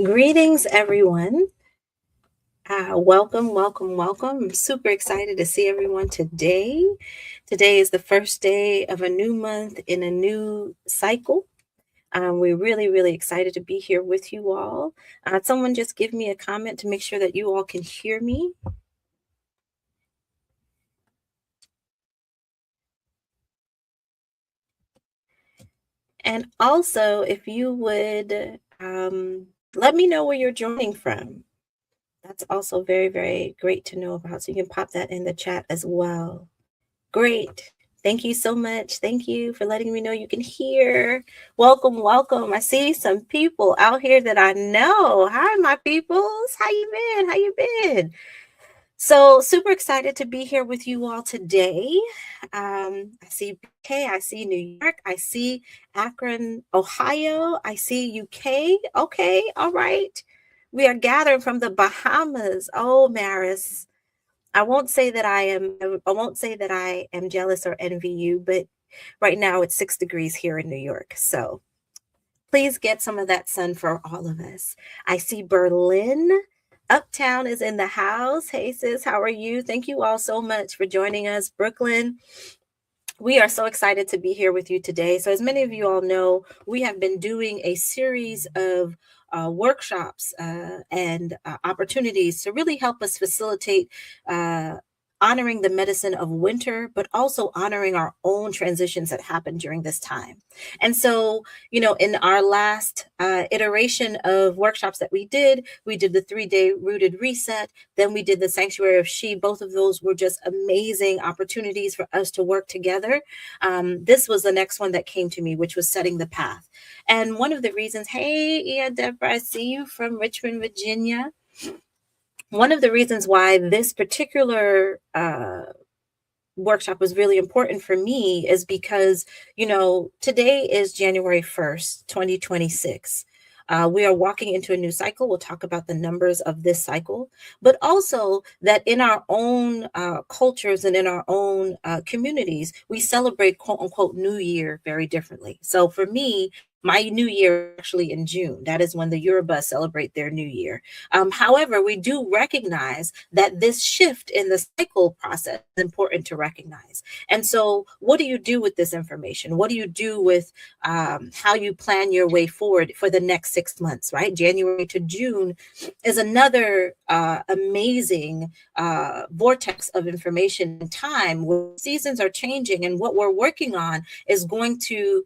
Greetings, everyone. Welcome, welcome, welcome. I'm super excited to see everyone today. Today is the first day of a new month in a new cycle. We're really, really excited to be here with you all. Someone just give me a comment to make sure that you all can hear me. And also, if you would let me know where you're joining from. That's also very, very great to know about. So you can pop that in the chat as well. Great. Thank you so much. Thank you for letting me know you can hear. Welcome, welcome. I see some people out here that I know. Hi, my peoples. How you been? How you been? So super excited to be here with you all today. I see BK, I see New York, I see Akron, Ohio, I see UK. Okay, all right. We are gathering from the Bahamas. Oh, Maris. I won't say that I won't say that I am jealous or envy you, but right now it's 6 degrees here in New York. So please get some of that sun for all of us. I see Berlin. Uptown is in the house. Hey, sis, how are you? Thank you all so much for joining us. Brooklyn, we are so excited to be here with you today. So, as many of you all know, we have been doing a series of workshops and opportunities to really help us facilitate uh, honoring the medicine of winter, but also honoring our own transitions that happen during this time. And so, in our last iteration of workshops that we did the 3-day rooted reset. Then we did the Sanctuary of She. Both of those were just amazing opportunities for us to work together. This was the next one that came to me, which was setting the path. And one of the reasons, hey, Deborah, I see you from Richmond, Virginia. One of the reasons why this particular workshop was really important for me is because, today is January 1st, 2026. We are walking into a new cycle. We'll talk about the numbers of this cycle, but also that in our own cultures and in our own communities, we celebrate quote unquote New Year very differently. So for me, my new year actually in June. That is when the Yoruba celebrate their new year. However, we do recognize that this shift in the cycle process is important to recognize. And so, what do you do with this information? What do you do with how you plan your way forward for the next 6 months, right? January to June is another amazing vortex of information and time where seasons are changing, and what we're working on is going to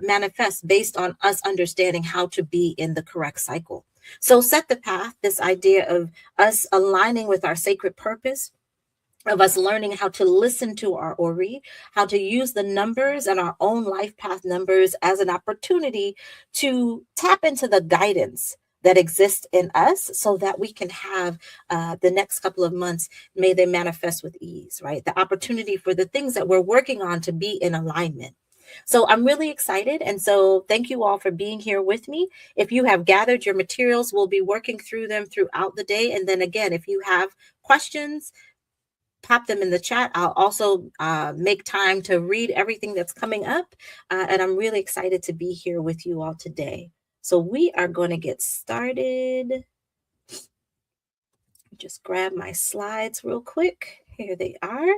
manifest based on us understanding how to be in the correct cycle. So set the path, this idea of us aligning with our sacred purpose, of us learning how to listen to our Ori, how to use the numbers and our own life path numbers as an opportunity to tap into the guidance that exists in us so that we can have the next couple of months, may they manifest with ease, right? The opportunity for the things that we're working on to be in alignment. So I'm really excited. And so thank you all for being here with me. If you have gathered your materials, we'll be working through them throughout the day. And then again, if you have questions, pop them in the chat. I'll also make time to read everything that's coming up. And I'm really excited to be here with you all today. So we are going to get started. Just grab my slides real quick. Here they are.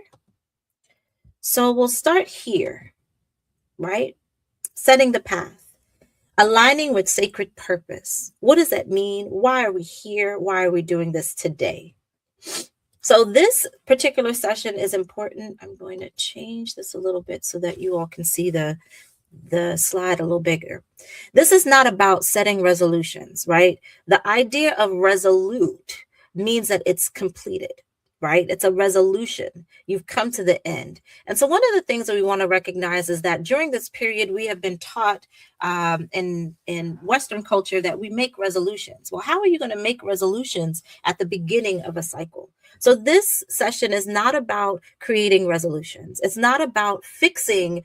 So we'll start here, right? Setting the path, aligning with sacred purpose. What does that mean? Why are we here? Why are we doing this today? So this particular session is important. I'm going to change this a little bit so that you all can see the slide a little bigger. This is not about setting resolutions, right? The idea of resolute means that it's completed, right? It's a resolution. You've come to the end. And so one of the things that we want to recognize is that during this period, we have been taught in Western culture that we make resolutions. Well, how are you going to make resolutions at the beginning of a cycle? So this session is not about creating resolutions. It's not about fixing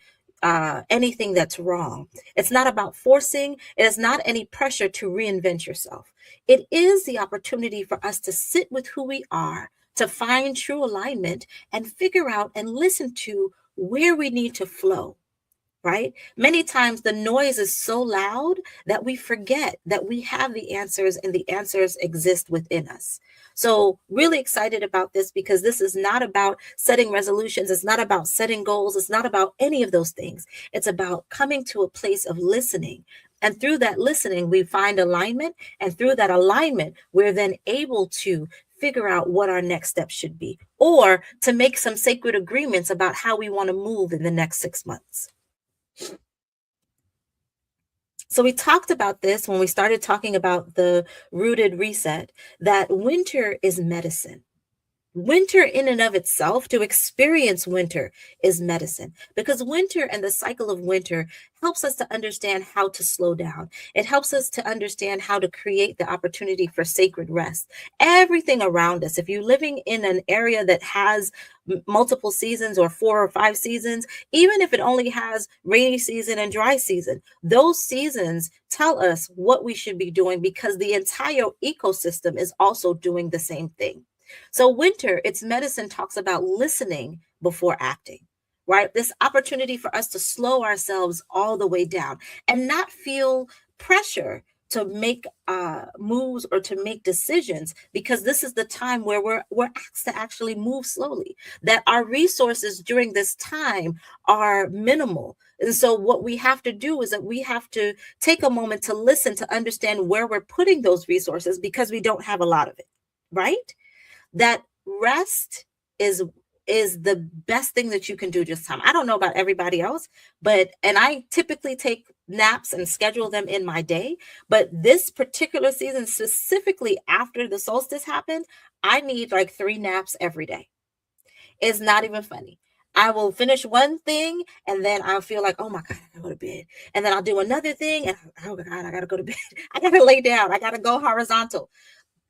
anything that's wrong. It's not about forcing. It is not any pressure to reinvent yourself. It is the opportunity for us to sit with who we are, to find true alignment and figure out and listen to where we need to flow. Right? Many times the noise is so loud that we forget that we have the answers and the answers exist within us. So really excited about this because this is not about setting resolutions. It's not about setting goals. It's not about any of those things. It's about coming to a place of listening. And through that listening, we find alignment. And through that alignment, we're then able to figure out what our next steps should be, or to make some sacred agreements about how we want to move in the next 6 months. So we talked about this when we started talking about the rooted reset, that winter is medicine, Winter in and of itself, to experience winter is medicine, because winter and the cycle of winter helps us to understand how to slow down. It helps us to understand how to create the opportunity for sacred rest. Everything around us, if you're living in an area that has multiple seasons or 4 or 5 seasons, even if it only has rainy season and dry season, those seasons tell us what we should be doing, because the entire ecosystem is also doing the same thing. So, winter, its medicine talks about listening before acting, right? This opportunity for us to slow ourselves all the way down and not feel pressure to make moves or to make decisions, because this is the time where we're asked to actually move slowly, that our resources during this time are minimal. And so what we have to do is that we have to take a moment to listen, to understand where we're putting those resources, because we don't have a lot of it, right? That rest is the best thing that you can do this time. I don't know about everybody else, but and I typically take naps and schedule them in my day, but this particular season, specifically after the solstice happened, I need like 3 naps every day. It's not even funny. I will finish one thing and then I'll feel like, oh my God, I gotta go to bed. And then I'll do another thing and oh my God, I gotta go to bed. I gotta lay down. I gotta go horizontal.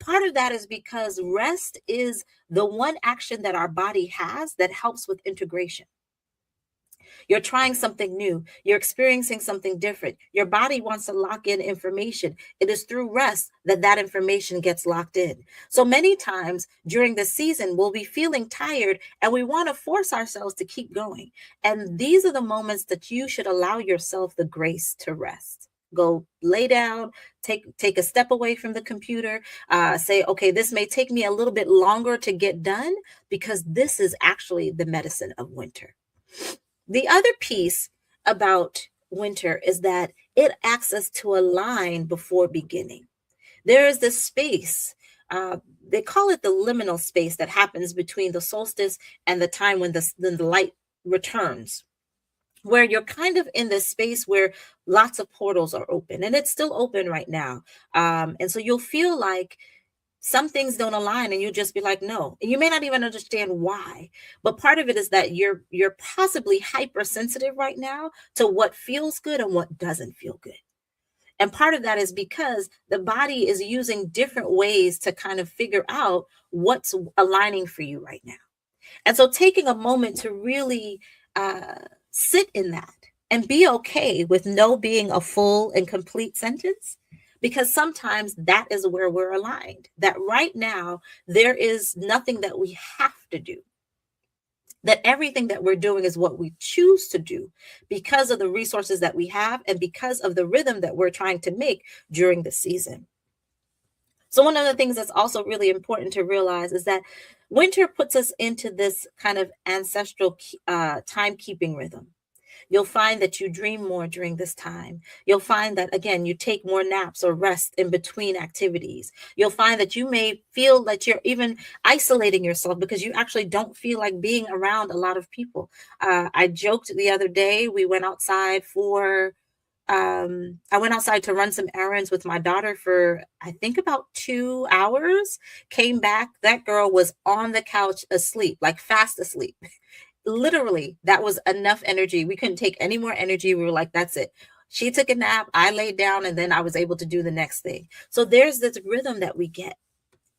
Part of that is because rest is the one action that our body has that helps with integration. You're trying something new, you're experiencing something different. Your body wants to lock in information. It is through rest that that information gets locked in. So many times during the season, we'll be feeling tired and we want to force ourselves to keep going. And these are the moments that you should allow yourself the grace to rest. Go lay down, take a step away from the computer, say, okay, this may take me a little bit longer to get done, because this is actually the medicine of winter. The other piece about winter is that it asks us to align before beginning. There is this space, they call it the liminal space, that happens between the solstice and the time when the light returns, where you're kind of in this space where lots of portals are open, and it's still open right now. And so you'll feel like some things don't align and you just be like, no. And you may not even understand why, but part of it is that you're possibly hypersensitive right now to what feels good and what doesn't feel good. And part of that is because the body is using different ways to kind of figure out what's aligning for you right now. And so taking a moment to really sit in that and be okay with no being a full and complete sentence, because sometimes that is where we're aligned. That right now, there is nothing that we have to do. That everything that we're doing is what we choose to do because of the resources that we have and because of the rhythm that we're trying to make during the season. So, one of the things that's also really important to realize is that winter puts us into this kind of ancestral timekeeping rhythm. You'll find that you dream more during this time. You'll find that, again, you take more naps or rest in between activities. You'll find that you may feel that you're even isolating yourself because you actually don't feel like being around a lot of people. I joked the other day, I went outside to run some errands with my daughter for, I think, about 2 hours. Came back, that girl was on the couch asleep, like fast asleep. Literally, that was enough energy. We couldn't take any more energy. We were like, that's it. She took a nap, I laid down, and then I was able to do the next thing. So there's this rhythm that we get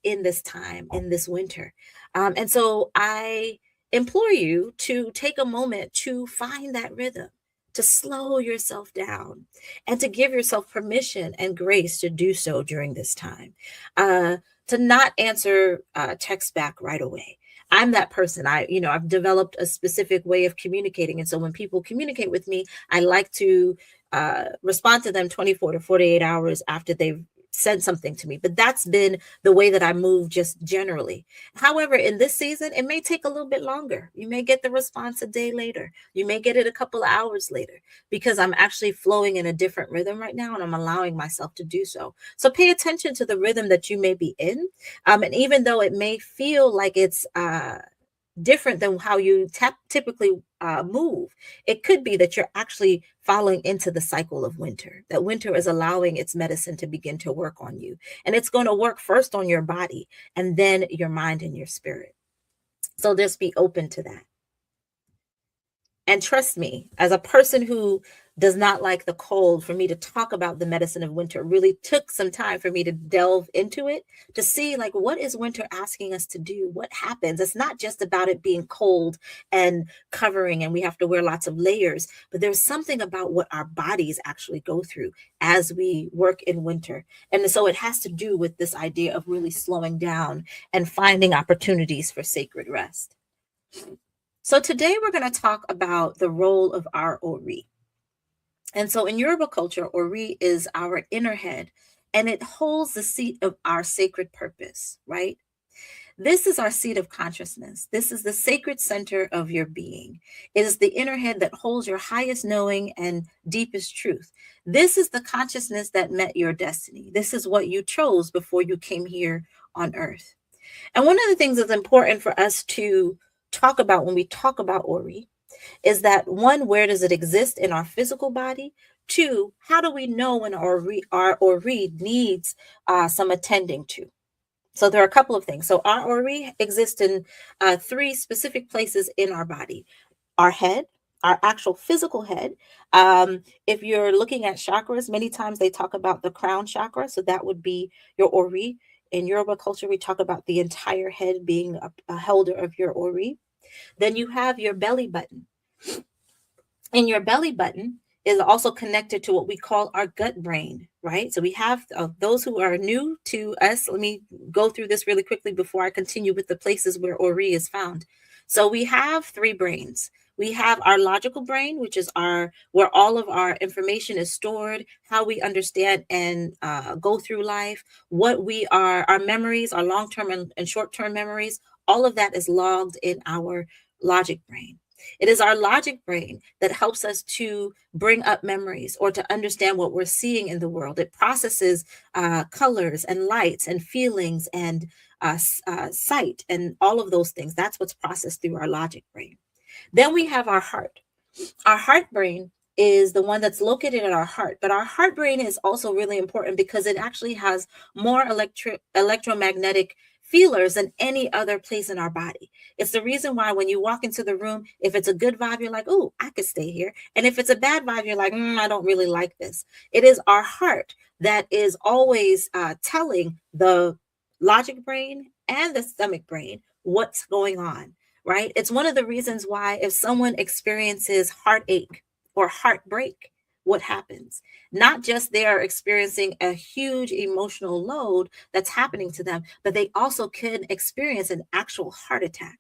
in this time, in this winter. And so I implore you to take a moment to find that rhythm, to slow yourself down, and to give yourself permission and grace to do so during this time. To not answer text back right away. I'm that person. I've developed a specific way of communicating. And so when people communicate with me, I like to respond to them 24 to 48 hours after they've said something to me. But that's been the way that I move just generally. However, in this season, it may take a little bit longer. You may get the response a day later. You may get it a couple of hours later, because I'm actually flowing in a different rhythm right now and I'm allowing myself to do so. So pay attention to the rhythm that you may be in. And even though it may feel like it's different than how you typically move, it could be that you're actually falling into the cycle of winter, that winter is allowing its medicine to begin to work on you. And it's going to work first on your body and then your mind and your spirit. So just be open to that. And trust me, as a person who does not like the cold, for me to talk about the medicine of winter really took some time for me to delve into it, to see like what is winter asking us to do? What happens? It's not just about it being cold and covering and we have to wear lots of layers, but there's something about what our bodies actually go through as we work in winter. And so it has to do with this idea of really slowing down and finding opportunities for sacred rest. So today we're going to talk about the role of our ori. And so in Yoruba culture, ori is our inner head and it holds the seat of our sacred purpose, right? This is our seat of consciousness. This is the sacred center of your being. It is the inner head that holds your highest knowing and deepest truth. This is the consciousness that met your destiny. This is what you chose before you came here on earth. And one of the things that's important for us to talk about when we talk about Ori is that one, where does it exist in our physical body? Two, how do we know when our Ori needs some attending to? So there are a couple of things. So our Ori exists in three specific places in our body: our head, our actual physical head. If you're looking at chakras, many times they talk about the crown chakra. So that would be your Ori. In Yoruba culture, we talk about the entire head being a holder of your Ori. Then you have your belly button. And your belly button is also connected to what we call our gut brain, right? So we have those who are new to us. Let me go through this really quickly before I continue with the places where Ori is found. So we have three brains. We have our logical brain, which is our where all of our information is stored, how we understand and go through life, what we are, our memories, our long-term and short-term memories. All of that is logged in our logic brain. It is our logic brain that helps us to bring up memories or to understand what we're seeing in the world. It processes colors and lights and feelings and sight and all of those things. That's what's processed through our logic brain. Then we have our heart. Our heart brain is the one that's located in our heart, but our heart brain is also really important because it actually has more electromagnetic feelers than any other place in our body. It's the reason why when you walk into the room, if it's a good vibe, you're like, oh, I could stay here. And if it's a bad vibe, you're like, I don't really like this. It is our heart that is always telling the logic brain and the stomach brain what's going on, right? It's one of the reasons why if someone experiences heartache or heartbreak, what happens? Not just they are experiencing a huge emotional load that's happening to them, but they also can experience an actual heart attack,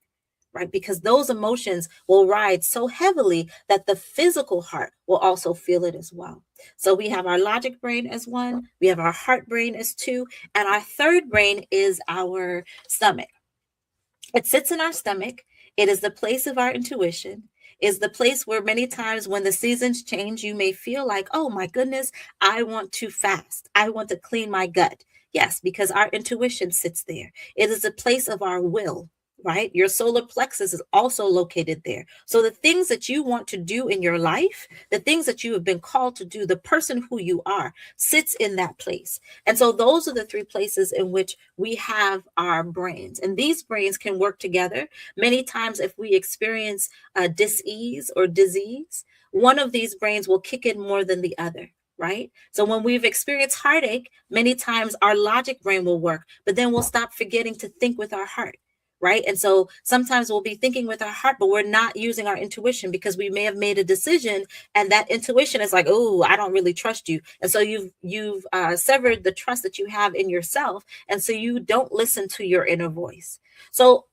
right? Because those emotions will ride so heavily that the physical heart will also feel it as well. So we have our logic brain as one, we have our heart brain as two, and our third brain is our stomach. It sits in our stomach. It is the place of our intuition. Is the place where many times when the seasons change, you may feel like, oh my goodness, I want to fast. I want to clean my gut. Yes, because our intuition sits there. It is a place of our will, right? Your solar plexus is also located there. So the things that you want to do in your life, the things that you have been called to do, the person who you are sits in that place. And so those are the three places in which we have our brains. And these brains can work together. Many times, if we experience dis-ease or disease, one of these brains will kick in more than the other. Right? So when we've experienced heartache, many times our logic brain will work, but then we'll stop forgetting to think with our heart. Right. And so sometimes we'll be thinking with our heart, but we're not using our intuition because we may have made a decision and that intuition is like, oh, I don't really trust you. And so you've severed the trust that you have in yourself. And so you don't listen to your inner voice. So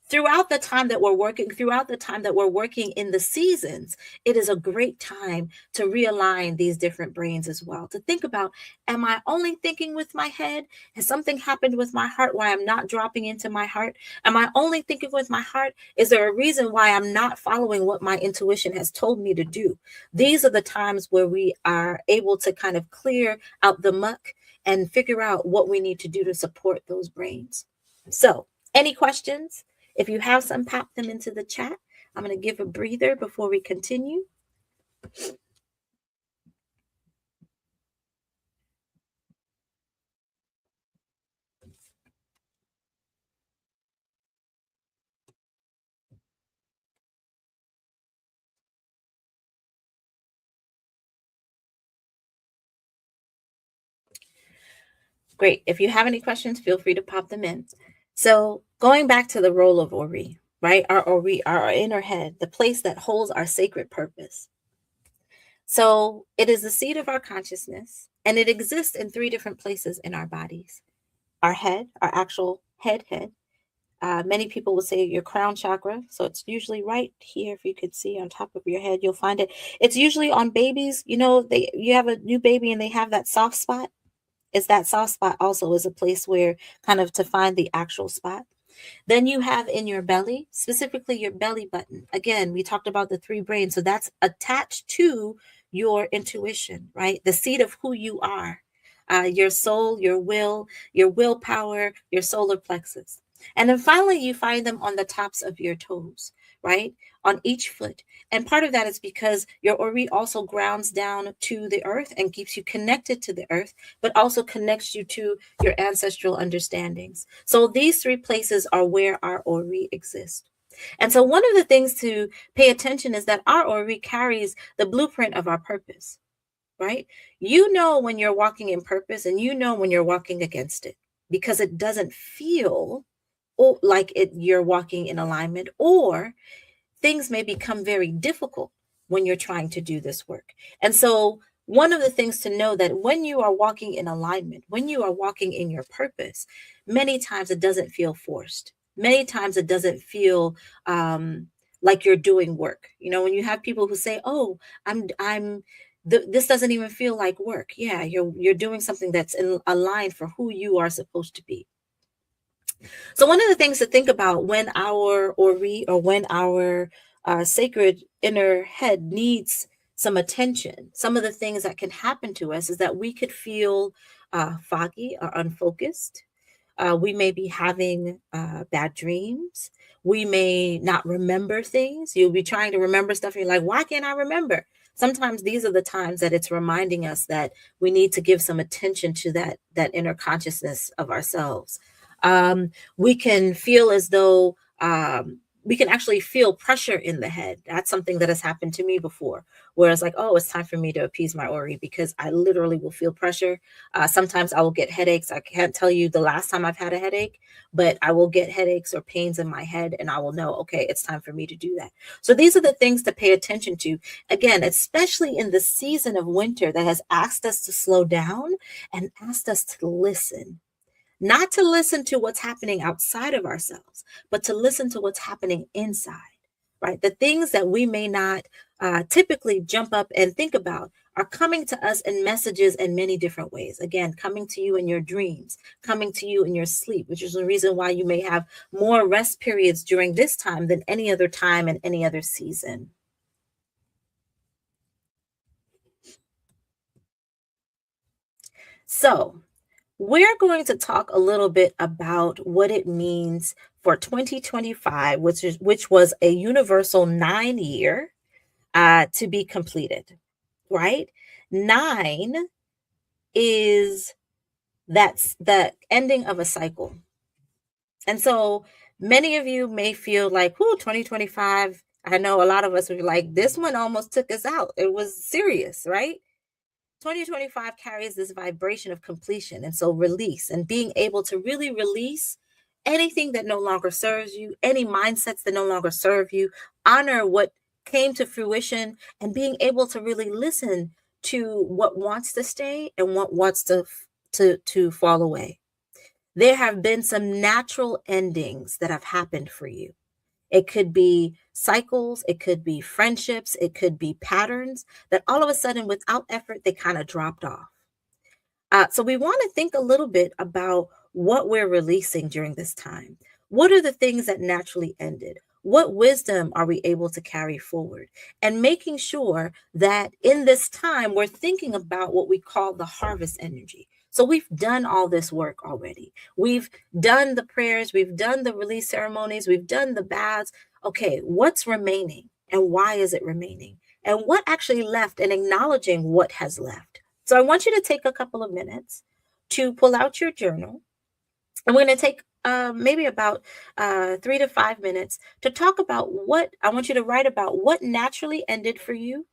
throughout the time that we're working in the seasons, it is a great time to realign these different brains as well, to think about, am I only thinking with my head? Has something happened with my heart why I'm not dropping into my heart? Am I only thinking with my heart? Is there a reason why I'm not following what my intuition has told me to do? These are the times where we are able to kind of clear out the muck and figure out what we need to do to support those brains. So any questions? If you have some, pop them into the chat. I'm going to give a breather before we continue. Great. If you have any questions, feel free to pop them in. So, going back to the role of Ori, right? Our Ori, our inner head, the place that holds our sacred purpose. So, it is the seat of our consciousness, and it exists in three different places in our bodies: our head, our actual head. Many people will say your crown chakra. So it's usually right here. If you could see on top of your head, you'll find it. It's usually on babies. You have a new baby and they have that soft spot. Is that soft spot also is a place where kind of to find the actual spot. Then you have in your belly, specifically your belly button. Again, we talked about the three brains. So that's attached to your intuition, right? The seat of who you are, your soul, your will, your willpower, your solar plexus. And then finally, you find them on the tops of your toes, right? On each foot. And part of that is because your Ori also grounds down to the earth and keeps you connected to the earth, but also connects you to your ancestral understandings. So these three places are where our Ori exists. And so one of the things to pay attention is that our Ori carries the blueprint of our purpose, right? You know when you're walking in purpose and you know when you're walking against it because it doesn't feel like you're walking in alignment, or things may become very difficult when you're trying to do this work. And so, one of the things to know that when you are walking in alignment, when you are walking in your purpose, many times it doesn't feel forced. Many times it doesn't feel like you're doing work. When you have people who say, "Oh, this doesn't even feel like work." Yeah, you're doing something that's aligned for who you are supposed to be. So one of the things to think about when when our sacred inner head needs some attention, some of the things that can happen to us is that we could feel foggy or unfocused. We may be having bad dreams. We may not remember things. You'll be trying to remember stuff and you're like, why can't I remember? Sometimes these are the times that it's reminding us that we need to give some attention to that inner consciousness of ourselves. We can feel as though we can actually feel pressure in the head. That's something that has happened to me before, where it's like, oh, it's time for me to appease my Ori because I literally will feel pressure. Sometimes I will get headaches. I can't tell you the last time I've had a headache, but I will get headaches or pains in my head and I will know, okay, it's time for me to do that. So these are the things to pay attention to. Again, especially in the season of winter that has asked us to slow down and asked us to listen. Not to listen to what's happening outside of ourselves, but to listen to what's happening inside, right? The things that we may not typically jump up and think about are coming to us in messages in many different ways. Again, coming to you in your dreams, coming to you in your sleep, which is the reason why you may have more rest periods during this time than any other time in any other season. So, we're going to talk a little bit about what it means for 2025, which was a universal 9 year to be completed, right? Nine is that's the ending of a cycle. And so many of you may feel like, whoo, 2025. I know a lot of us would be like, this one almost took us out. It was serious, right? 2025 carries this vibration of completion. And so release and being able to really release anything that no longer serves you, any mindsets that no longer serve you, honor what came to fruition, and being able to really listen to what wants to stay and what wants to fall away. There have been some natural endings that have happened for you. It could be cycles, it could be friendships, it could be patterns that all of a sudden, without effort, they kind of dropped off. So we want to think a little bit about what we're releasing during this time. What are the things that naturally ended? What wisdom are we able to carry forward? And making sure that in this time, we're thinking about what we call the harvest energy. So we've done all this work already. We've done the prayers, we've done the release ceremonies, we've done the baths. Okay, what's remaining and why is it remaining? And what actually left, and acknowledging what has left. So I want you to take a couple of minutes to pull out your journal. And we're going to take maybe about 3 to 5 minutes to talk about what I want you to write about what naturally ended for you,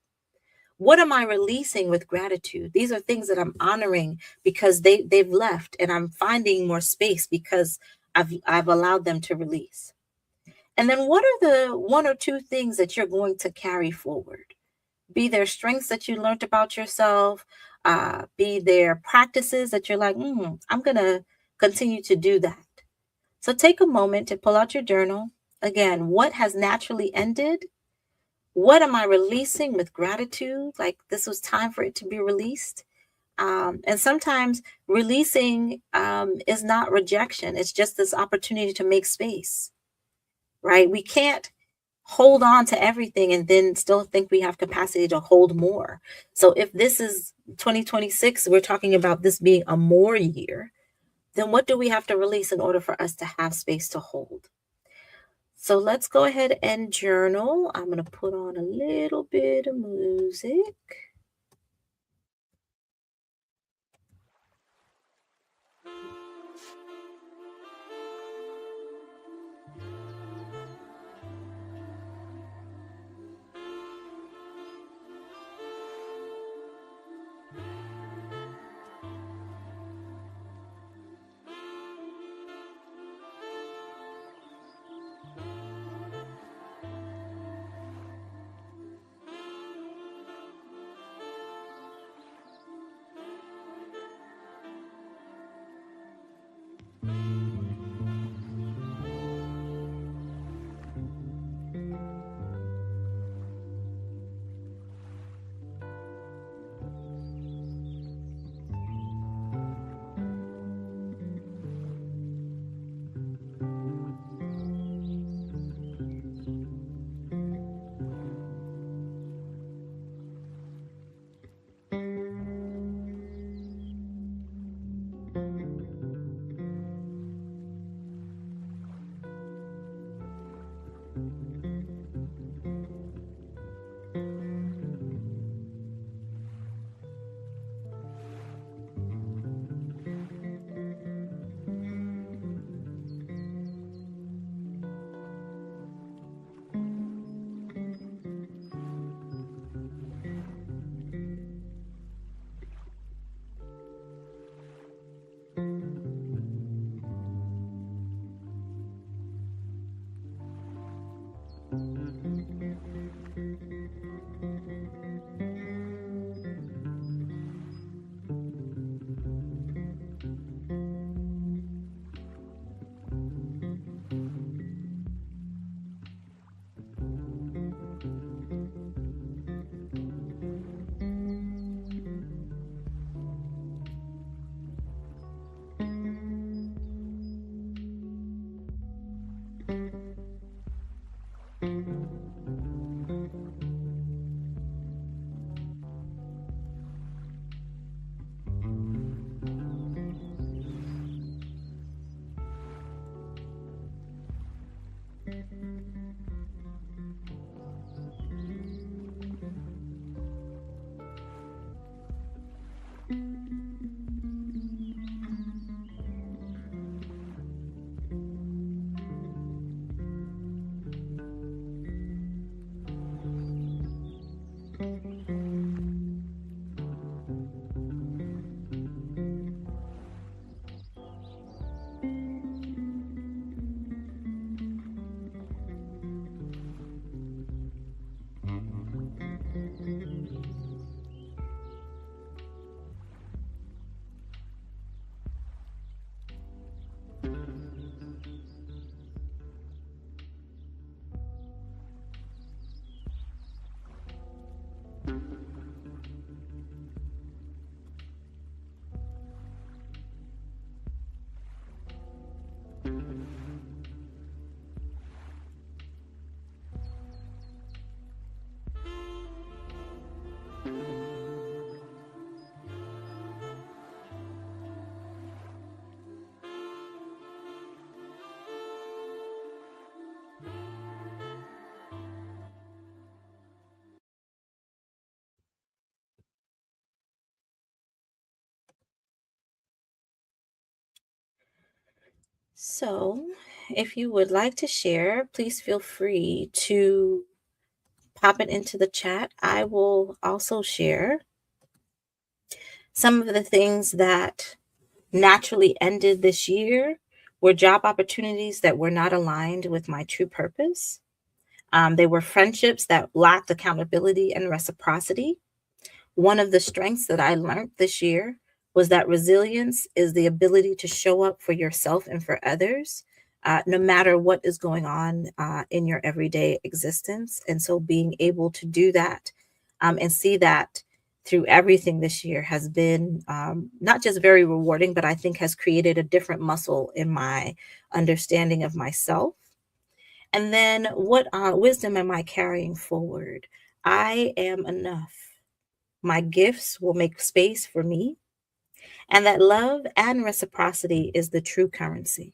What am I releasing with gratitude? These are things that I'm honoring because they've left, and I'm finding more space because I've allowed them to release. And then what are the one or two things that you're going to carry forward? Be there strengths that you learned about yourself, be there practices that you're like, I'm going to continue to do that. So take a moment to pull out your journal. Again, what has naturally ended? What am I releasing with gratitude? Like this was time for it to be released. And sometimes releasing is not rejection, it's just this opportunity to make space, right? We can't hold on to everything and then still think we have capacity to hold more. So if this is 2026, we're talking about this being a more year, then what do we have to release in order for us to have space to hold? So let's go ahead and journal. I'm going to put on a little bit of music. So, if you would like to share, please feel free to pop it into the chat. I will also share some of the things that naturally ended this year were job opportunities that were not aligned with my true purpose. They were friendships that lacked accountability and reciprocity. One of the strengths that I learned this year was that resilience is the ability to show up for yourself and for others, no matter what is going on in your everyday existence. And so being able to do that and see that through everything this year has been not just very rewarding, but I think has created a different muscle in my understanding of myself. And then what wisdom am I carrying forward? I am enough. My gifts will make space for me, and that love and reciprocity is the true currency.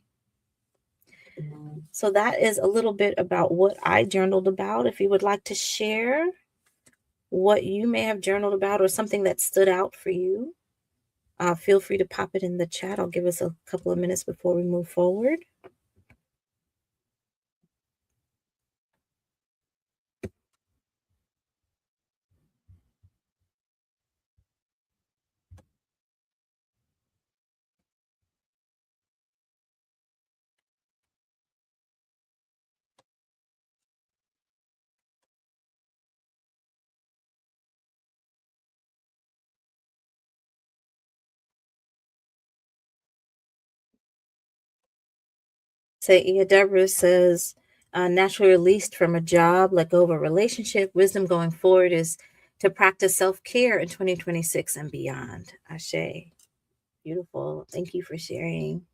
So, that is a little bit about what I journaled about. If you would like to share what you may have journaled about or something that stood out for you, feel free to pop it in the chat. I'll give us a couple of minutes before we move forward. Say, Deborah says, naturally released from a job, let go of a relationship. Wisdom going forward is to practice self care in 2026 and beyond. Ashe. Beautiful. Thank you for sharing.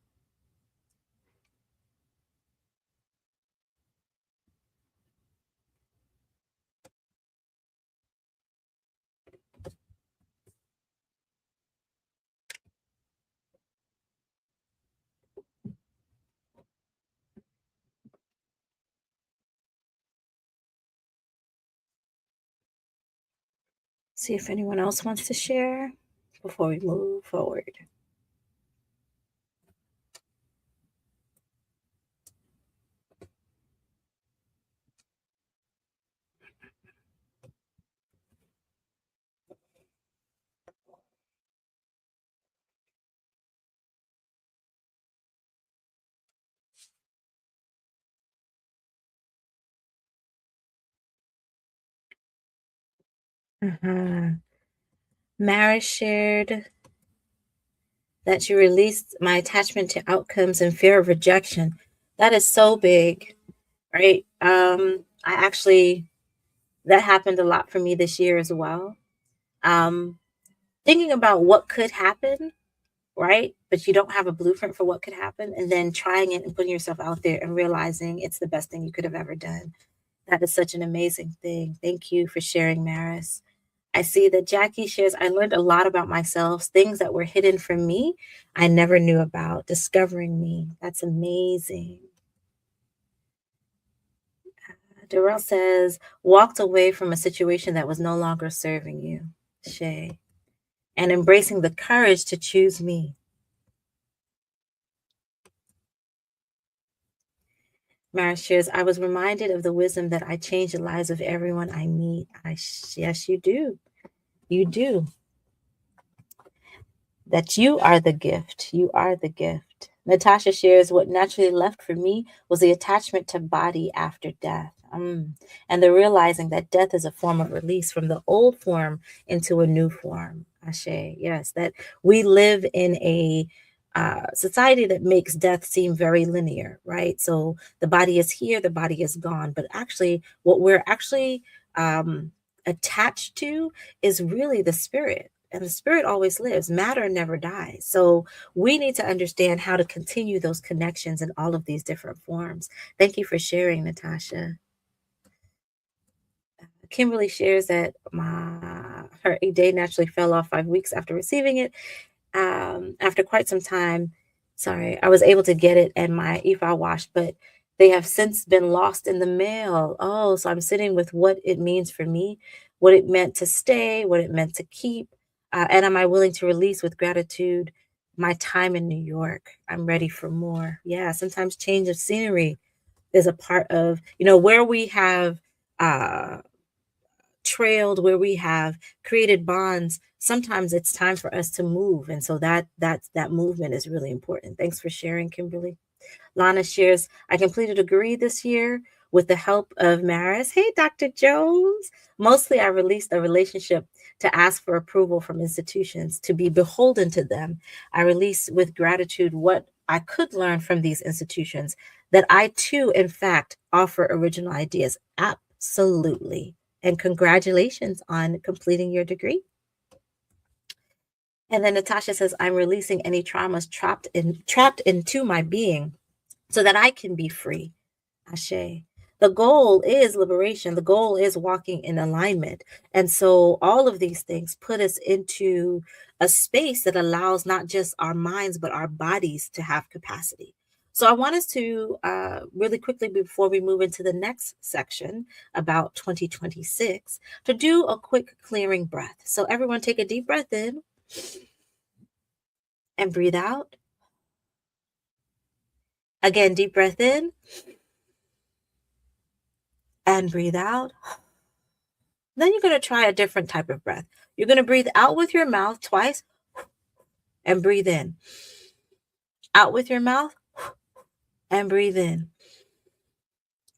See if anyone else wants to share before we move forward. Mara shared that she released my attachment to outcomes and fear of rejection. That is so big, right? I actually, that happened a lot for me this year as well. Thinking about what could happen, right? But you don't have a blueprint for what could happen, and then trying it and putting yourself out there and realizing it's the best thing you could have ever done. That is such an amazing thing. Thank you for sharing, Maris. I see that Jackie shares, I learned a lot about myself, things that were hidden from me I never knew about, discovering me. That's amazing. Darrell says, walked away from a situation that was no longer serving you, Shay, and embracing the courage to choose me. Mara shares, I was reminded of the wisdom that I change the lives of everyone I meet. Yes, you do. You do. That you are the gift. You are the gift. Natasha shares, what naturally left for me was the attachment to body after death. And the realizing that death is a form of release from the old form into a new form. Ashe, yes, that we live in a society that makes death seem very linear, right? So the body is here, the body is gone. But actually, what we're actually attached to is really the spirit. And the spirit always lives. Matter never dies. So we need to understand how to continue those connections in all of these different forms. Thank you for sharing, Natasha. Kimberly shares that her day naturally fell off 5 weeks after receiving it. After quite some time, sorry, I was able to get it and my e-file washed, but they have since been lost in the mail. Oh, so I'm sitting with what it means for me, what it meant to stay, what it meant to keep, and am I willing to release with gratitude my time in New York? I'm ready for more. Yeah, sometimes change of scenery is a part of, where we have trailed, where we have created bonds, sometimes it's time for us to move. And so that movement is really important. Thanks for sharing, Kimberly. Lana shares, I completed a degree this year with the help of Maris. Hey, Dr. Jones. Mostly I released a relationship to ask for approval from institutions, to be beholden to them. I release with gratitude what I could learn from these institutions, that I too, in fact, offer original ideas. Absolutely. And congratulations on completing your degree. And then Natasha says, I'm releasing any traumas trapped into my being so that I can be free. Ashe. The goal is liberation. The goal is walking in alignment. And so all of these things put us into a space that allows not just our minds, but our bodies to have capacity. So I want us to really quickly, before we move into the next section about 2026, to do a quick clearing breath. So everyone take a deep breath in and breathe out. Again, deep breath in and breathe out. Then you're going to try a different type of breath. You're going to breathe out with your mouth twice and breathe in. Out with your mouth and breathe in.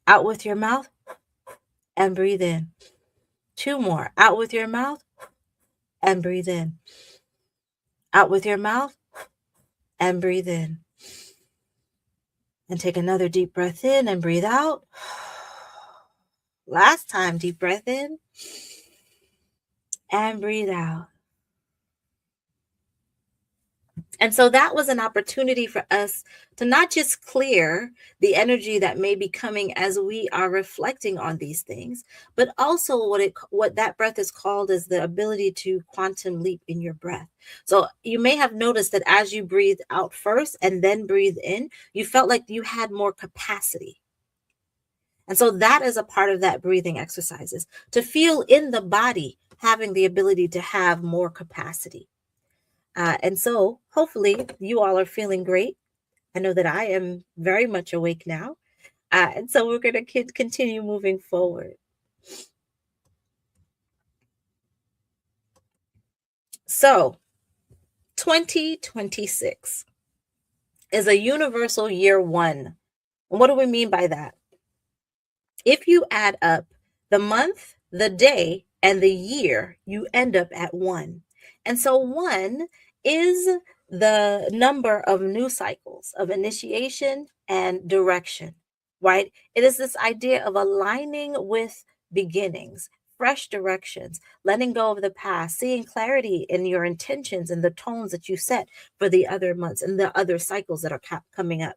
Out with your mouth and breathe in. Two more. Out with your mouth and breathe in. Out with your mouth and breathe in. And take another deep breath in and breathe out. Last time, deep breath in and breathe out. And so that was an opportunity for us to not just clear the energy that may be coming as we are reflecting on these things, but also what that breath is called is the ability to quantum leap in your breath. So you may have noticed that as you breathe out first and then breathe in, you felt like you had more capacity. And so that is a part of that breathing exercises, to feel in the body having the ability to have more capacity. And so hopefully you all are feeling great. I know that I am very much awake now. And so we're going to continue moving forward. So 2026 is a universal year one. And what do we mean by that? If you add up the month, the day, and the year, you end up at one. And so one is the number of new cycles of initiation and direction, right? It is this idea of aligning with beginnings, fresh directions, letting go of the past, seeing clarity in your intentions and the tones that you set for the other months and the other cycles that are coming up.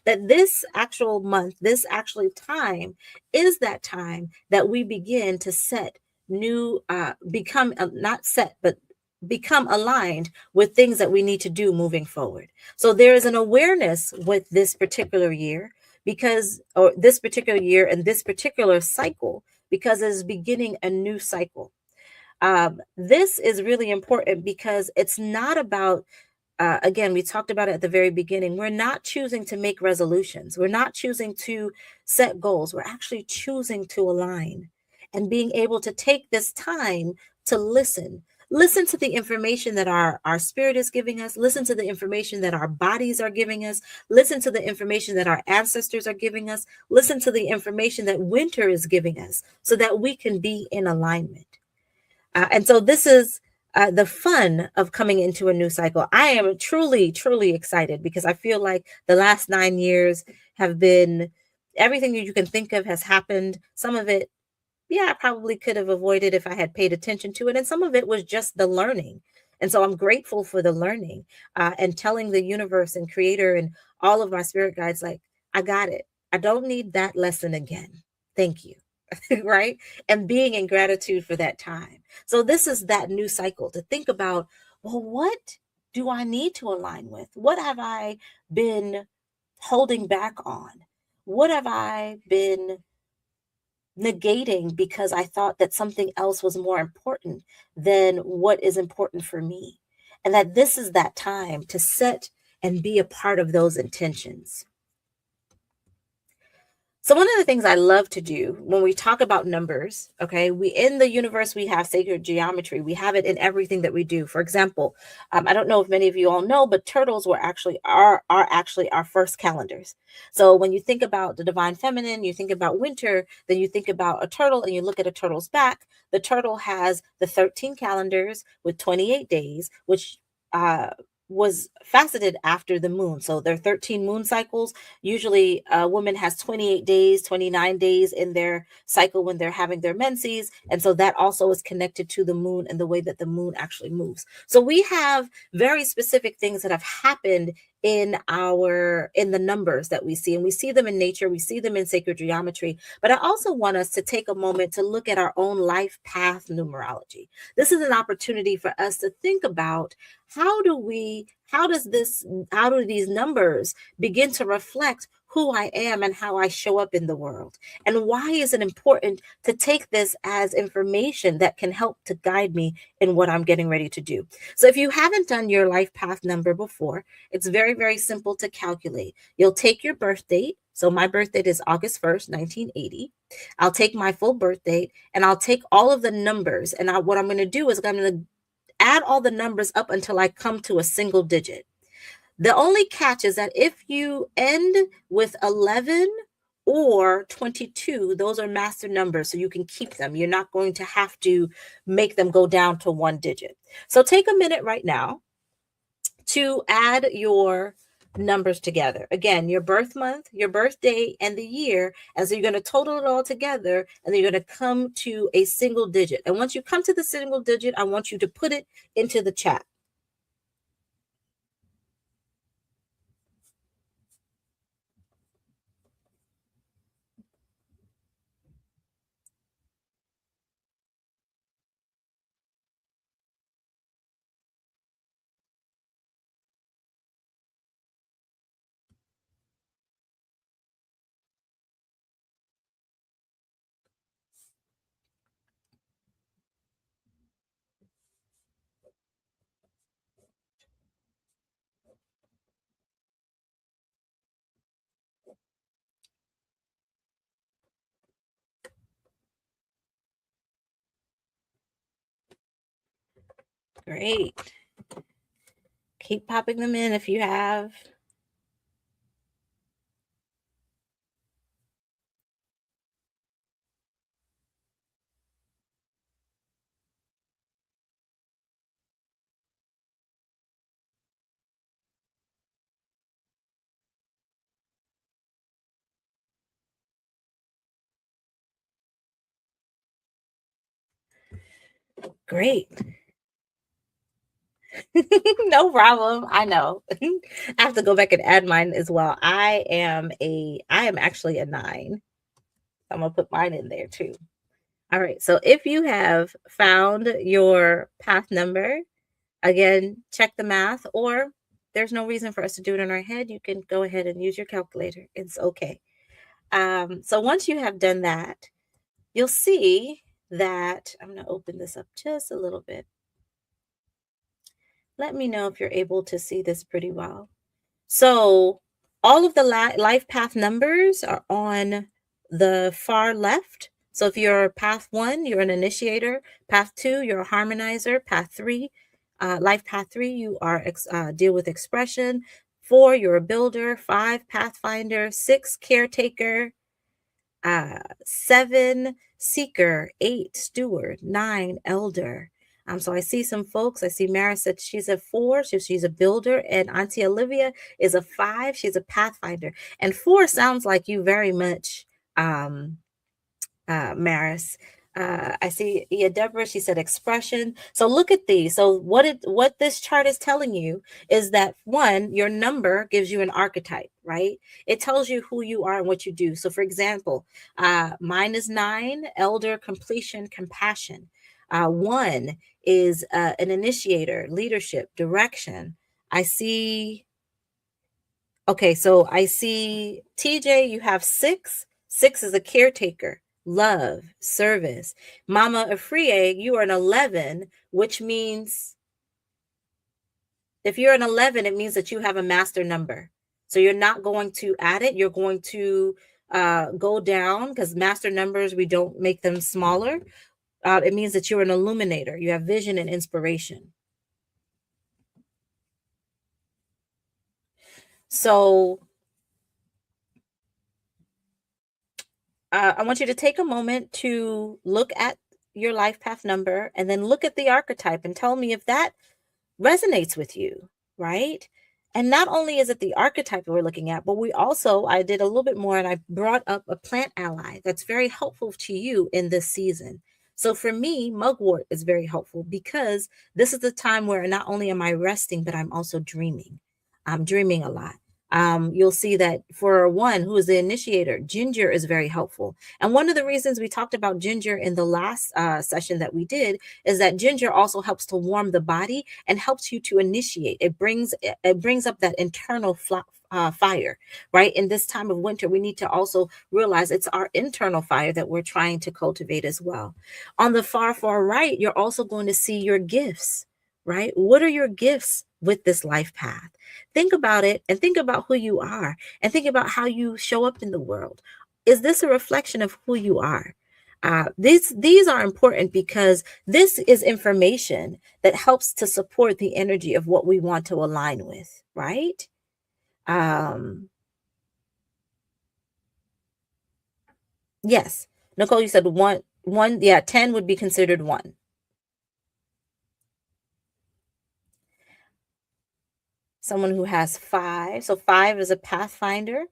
That this actual month, this actually time is that time that we begin to set new, become not set, but become aligned with things that we need to do moving forward. So there is an awareness with this particular year or this particular year and this particular cycle, because it is beginning a new cycle. This is really important because it's not about again, we talked about it at the very beginning. We're not choosing to make resolutions. We're not choosing to set goals. We're actually choosing to align and being able to take this time to listen. Listen to the information that our spirit is giving us. Listen to the information that our bodies are giving us. Listen to the information that our ancestors are giving us. Listen to the information that winter is giving us so that we can be in alignment. And so this is the fun of coming into a new cycle. I am truly, truly excited because I feel like the last 9 years have been everything that you can think of has happened. Some of it, yeah, I probably could have avoided if I had paid attention to it. And some of it was just the learning. And so I'm grateful for the learning and telling the universe and creator and all of my spirit guides, like, I got it. I don't need that lesson again. Thank you. Right? And being in gratitude for that time. So this is that new cycle to think about, well, what do I need to align with? What have I been holding back on? What have I been negating because I thought that something else was more important than what is important for me? And that this is that time to set and be a part of those intentions. So one of the things I love to do when we talk about numbers, okay, we in the universe we have sacred geometry. We have it in everything that we do. For example, I don't know if many of you all know, but turtles were actually are actually our first calendars. So when you think about the divine feminine, you think about winter, then you think about a turtle, and you look at a turtle's back. The turtle has the 13 calendars with 28 days, which was faceted after the moon. So there are 13 moon cycles. Usually, a woman has 28 days, 29 days in their cycle when they're having their menses. And so that also is connected to the moon and the way that the moon actually moves. So we have very specific things that have happened in the numbers that we see, and we see them in nature, we see them in sacred geometry. But I also want us to take a moment to look at our own life path numerology. This is an opportunity for us to think about how do these numbers begin to reflect who I am and how I show up in the world? And why is it important to take this as information that can help to guide me in what I'm getting ready to do? So, if you haven't done your life path number before, it's very, very simple to calculate. You'll take your birth date. So, my birth date is August 1st, 1980. I'll take my full birth date and I'll take all of the numbers. And what I'm going to do is I'm going to add all the numbers up until I come to a single digit. The only catch is that if you end with 11 or 22, those are master numbers, so you can keep them. You're not going to have to make them go down to one digit. So take a minute right now to add your numbers together. Again, your birth month, your birthday, and the year. And so you're going to total it all together, and then you're going to come to a single digit. And once you come to the single digit, I want you to put it into the chat. Great. Keep popping them in if you have. Great. No problem. I know. I have to go back and add mine as well. I am actually a 9. I'm gonna put mine in there too. All right. So if you have found your path number, again, check the math, or there's no reason for us to do it in our head. You can go ahead and use your calculator. It's okay. So once you have done that, you'll see that I'm gonna open this up just a little bit. Let me know if you're able to see this pretty well. So all of the life path numbers are on the far left. So if you're path 1, you're an initiator. Path 2, you're a harmonizer. Path 3, life path 3, you are deal with expression. 4, you're a builder. 5, pathfinder. 6, caretaker. 7, seeker. 8, steward. 9, elder. So I see some folks. I see Mara said she's a 4, so she's a builder, and Auntie Olivia is a 5. She's a pathfinder, and 4 sounds like you very much, Maris. I see Deborah. She said expression. So look at these. So what this chart is telling you is that, one, your number gives you an archetype, right? It tells you who you are and what you do. So for example, mine is 9, elder, completion, compassion. 1 is an initiator, leadership, direction. I see. Okay, so I see TJ, you have 6. 6 is a caretaker, love, service. Mama Afriye, you are an 11, which means if you're an 11, it means that you have a master number. So you're not going to add it. You're going to go down, because master numbers, we don't make them smaller. It means that you're an illuminator. You have vision and inspiration. So I want you to take a moment to look at your life path number and then look at the archetype and tell me if that resonates with you, right? And not only is it the archetype that we're looking at, but I did a little bit more and I brought up a plant ally that's very helpful to you in this season. So for me, mugwort is very helpful because this is the time where not only am I resting, but I'm also dreaming. I'm dreaming a lot. You'll see that for one who is the initiator, ginger is very helpful. And one of the reasons we talked about ginger in the last session that we did is that ginger also helps to warm the body and helps you to initiate. It brings up that internal fire, right? In this time of winter, we need to also realize it's our internal fire that we're trying to cultivate as well. On the far right, you're also going to see your gifts, right? What are your gifts with this life path? Think about it and think about who you are and think about how you show up in the world. Is this a reflection of who you are? These are important because this is information that helps to support the energy of what we want to align with, right? Um, yes, Nicole, you said one, yeah, 10 would be considered one. Someone who has five, so five is a pathfinder,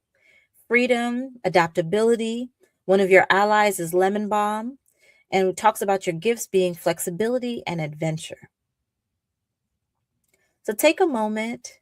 freedom, adaptability. One of your allies is lemon balm, and it talks about your gifts being flexibility and adventure. So take a moment.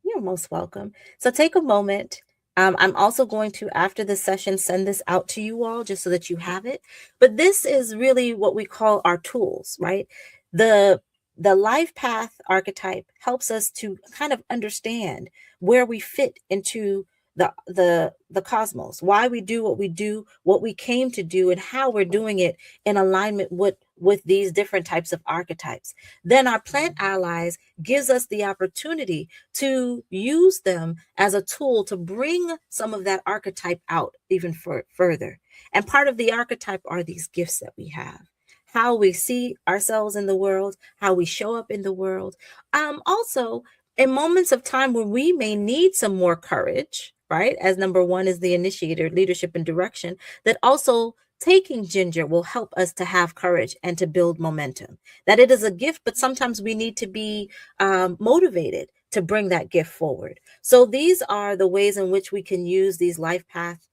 You're most welcome. So take a moment. I'm also going to, after this session, send this out to you all just so that you have it. But this is really what we call our tools, right? The the life path archetype helps us to kind of understand where we fit into the cosmos, why we do what we do, what we came to do, and how we're doing it in alignment with these different types of archetypes. Then our plant allies gives us the opportunity to use them as a tool to bring some of that archetype out even further. And part of the archetype are these gifts that we have, how we see ourselves in the world, how we show up in the world. Also, in moments of time where we may need some more courage, right? As number one is the initiator, leadership and direction, that also taking ginger will help us to have courage and to build momentum. That it is a gift, but sometimes we need to be motivated to bring that gift forward. So these are the ways in which we can use these life path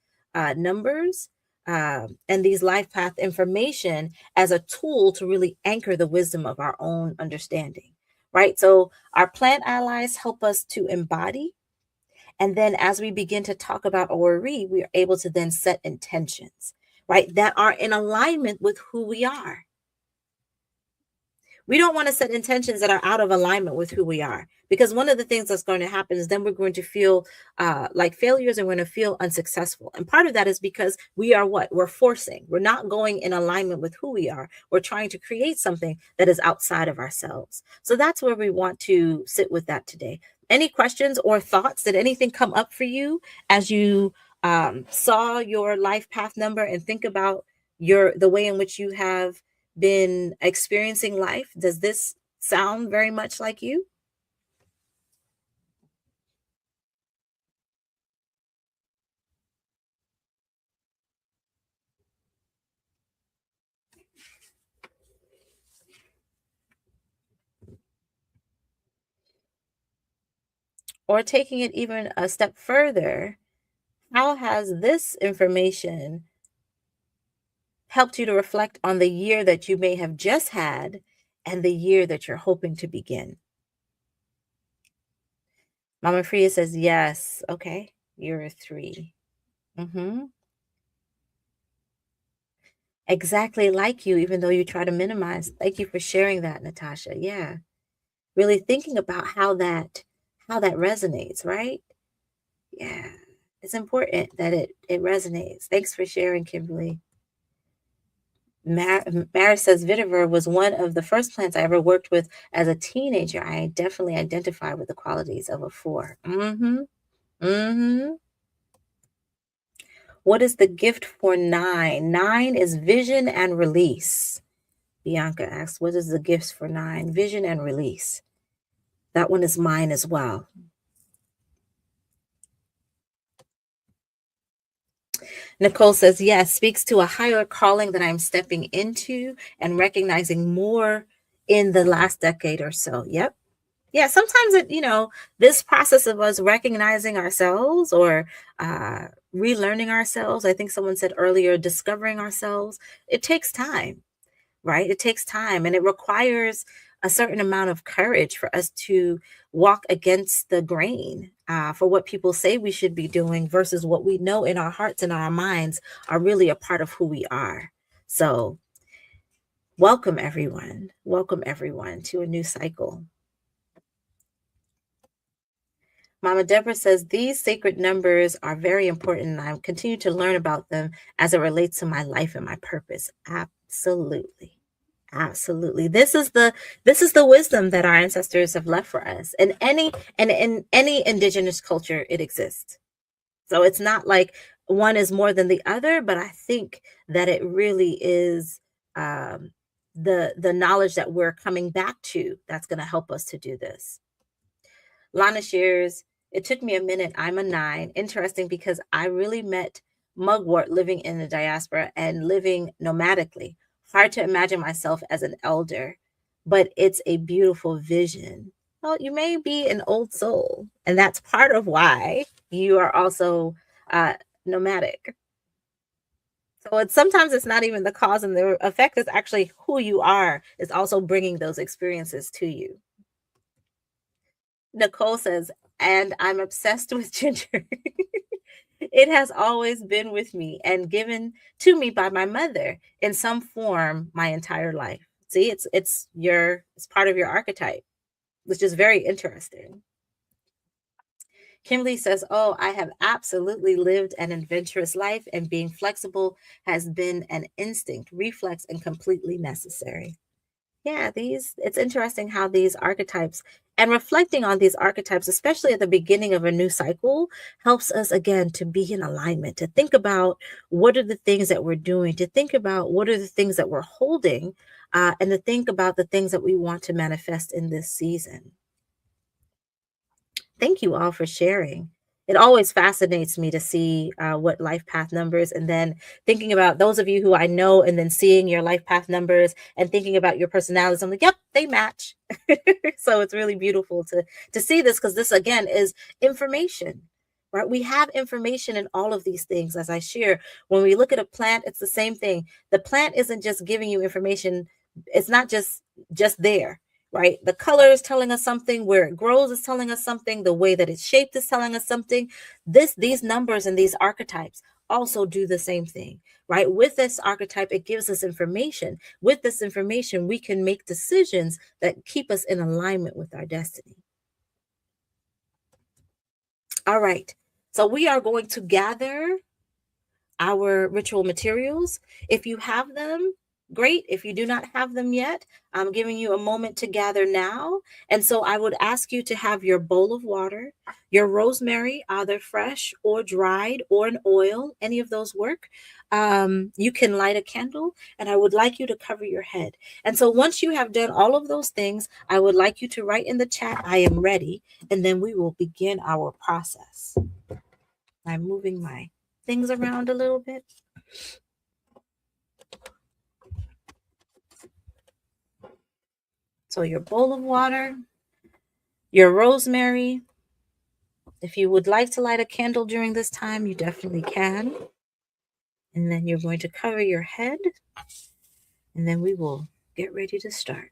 numbers and these life path information as a tool to really anchor the wisdom of our own understanding, right? So our plant allies help us to embody. And then as we begin to talk about Ori, we are able to then set intentions, right? That are in alignment with who we are. We don't want to set intentions that are out of alignment with who we are, because one of the things that's going to happen is then we're going to feel like failures and we're going to feel unsuccessful. And part of that is because we are what? We're forcing. We're not going in alignment with who we are. We're trying to create something that is outside of ourselves. So that's where we want to sit with that today. Any questions or thoughts? Did anything come up for you as you saw your life path number and think about the way in which you have been experiencing life? Does this sound very much like you? Or taking it even a step further, how has this information helped you to reflect on the year that you may have just had and the year that you're hoping to begin? Mama Freya says, yes. Okay. You're a 3. Mm-hmm. Exactly like you, even though you try to minimize. Thank you for sharing that, Natasha. Yeah. Really thinking about how that resonates, right? Yeah. It's important that it resonates. Thanks for sharing, Kimberly. Maris says vetiver was one of the first plants I ever worked with as a teenager. I definitely identify with the qualities of a 4. Mm-hmm. Mm-hmm. What is the gift for 9? 9 is vision and release. Bianca asks, what is the gifts for 9? Vision and release. That one is mine as well. Nicole says, yes, speaks to a higher calling that I'm stepping into and recognizing more in the last decade or so. Yep. Yeah, sometimes this process of us recognizing ourselves or relearning ourselves, I think someone said earlier, discovering ourselves, it takes time, right? It takes time and it requires a certain amount of courage for us to walk against the grain for what people say we should be doing versus what we know in our hearts and our minds are really a part of who we are. So, welcome everyone. Welcome everyone to a new cycle. Mama Deborah says these sacred numbers are very important and I continue to learn about them as it relates to my life and my purpose. Absolutely. Absolutely. This is the wisdom that our ancestors have left for us. And in any indigenous culture it exists. So it's not like one is more than the other, but I think that it really is the knowledge that we're coming back to that's going to help us to do this. Lana shares, it took me a minute. I'm a 9. Interesting because I really met mugwort living in the diaspora and living nomadically. Hard to imagine myself as an elder, but it's a beautiful vision. Well, you may be an old soul, and that's part of why you are also nomadic. So sometimes it's not even the cause and the effect, it's actually who you are is also bringing those experiences to you. Nicole says, and I'm obsessed with ginger. It has always been with me and given to me by my mother in some form my entire life. See, it's part of your archetype, which is very interesting. Kimberly says, oh, I have absolutely lived an adventurous life, and being flexible has been an instinct, reflex, and completely necessary. Yeah, it's interesting how these archetypes and reflecting on these archetypes, especially at the beginning of a new cycle, helps us again to be in alignment, to think about what are the things that we're doing, to think about what are the things that we're holding, and to think about the things that we want to manifest in this season. Thank you all for sharing. It always fascinates me to see what life path numbers, and then thinking about those of you who I know, and then seeing your life path numbers and thinking about your personalities. I'm like, yep, they match. So it's really beautiful to see this because this again is information, right? We have information in all of these things. As I share, when we look at a plant, it's the same thing. The plant isn't just giving you information. It's not just there, right? The color is telling us something, where it grows is telling us something, the way that it's shaped is telling us something. These numbers and these archetypes also do the same thing, right? With this archetype, it gives us information. With this information, we can make decisions that keep us in alignment with our destiny. All right. So we are going to gather our ritual materials. If you have them, great. If you do not have them yet, I'm giving you a moment to gather now. And so I would ask you to have your bowl of water, your rosemary, either fresh or dried or an oil, any of those work. You can light a candle, and I would like you to cover your head. And so once you have done all of those things, I would like you to write in the chat, I am ready, and then we will begin our process. I'm moving my things around a little bit. So your bowl of water, your rosemary. If you would like to light a candle during this time, you definitely can. And then you're going to cover your head, and then we will get ready to start.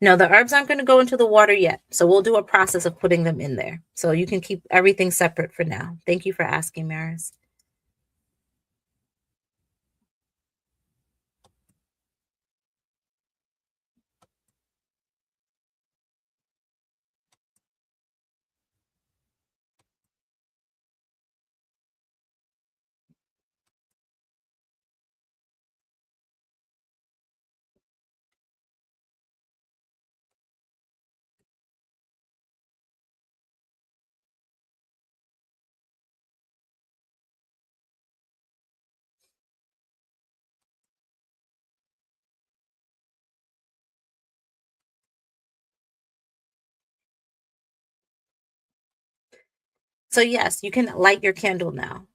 No, the herbs aren't going to go into the water yet. So we'll do a process of putting them in there. So you can keep everything separate for now. Thank you for asking, Maris. So yes, you can light your candle now.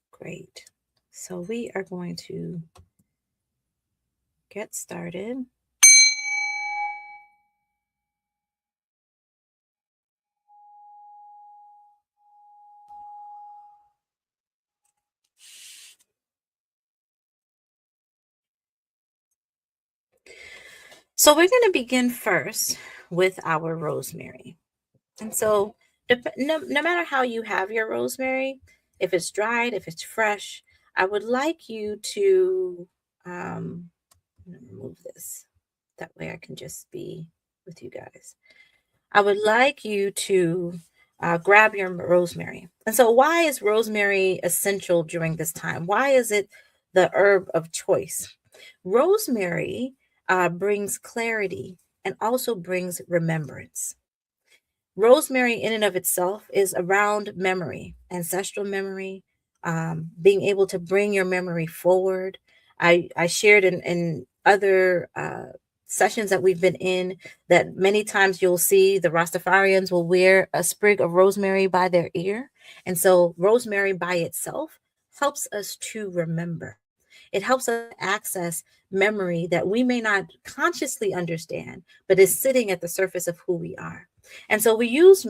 Great. So we are going to get started. So we're going to begin first with our rosemary. And so no matter how you have your rosemary, if it's dried, if it's fresh, I would like you to I'm gonna remove this. That way I can just be with you guys. I would like you to grab your rosemary. And so, why is rosemary essential during this time? Why is it the herb of choice? Rosemary brings clarity and also brings remembrance. Rosemary, in and of itself, is around memory, ancestral memory, being able to bring your memory forward. I shared in other sessions that we've been in that many times you'll see the Rastafarians will wear a sprig of rosemary by their ear. And so, rosemary by itself helps us to remember. It helps us access memory that we may not consciously understand, but is sitting at the surface of who we are. And so we use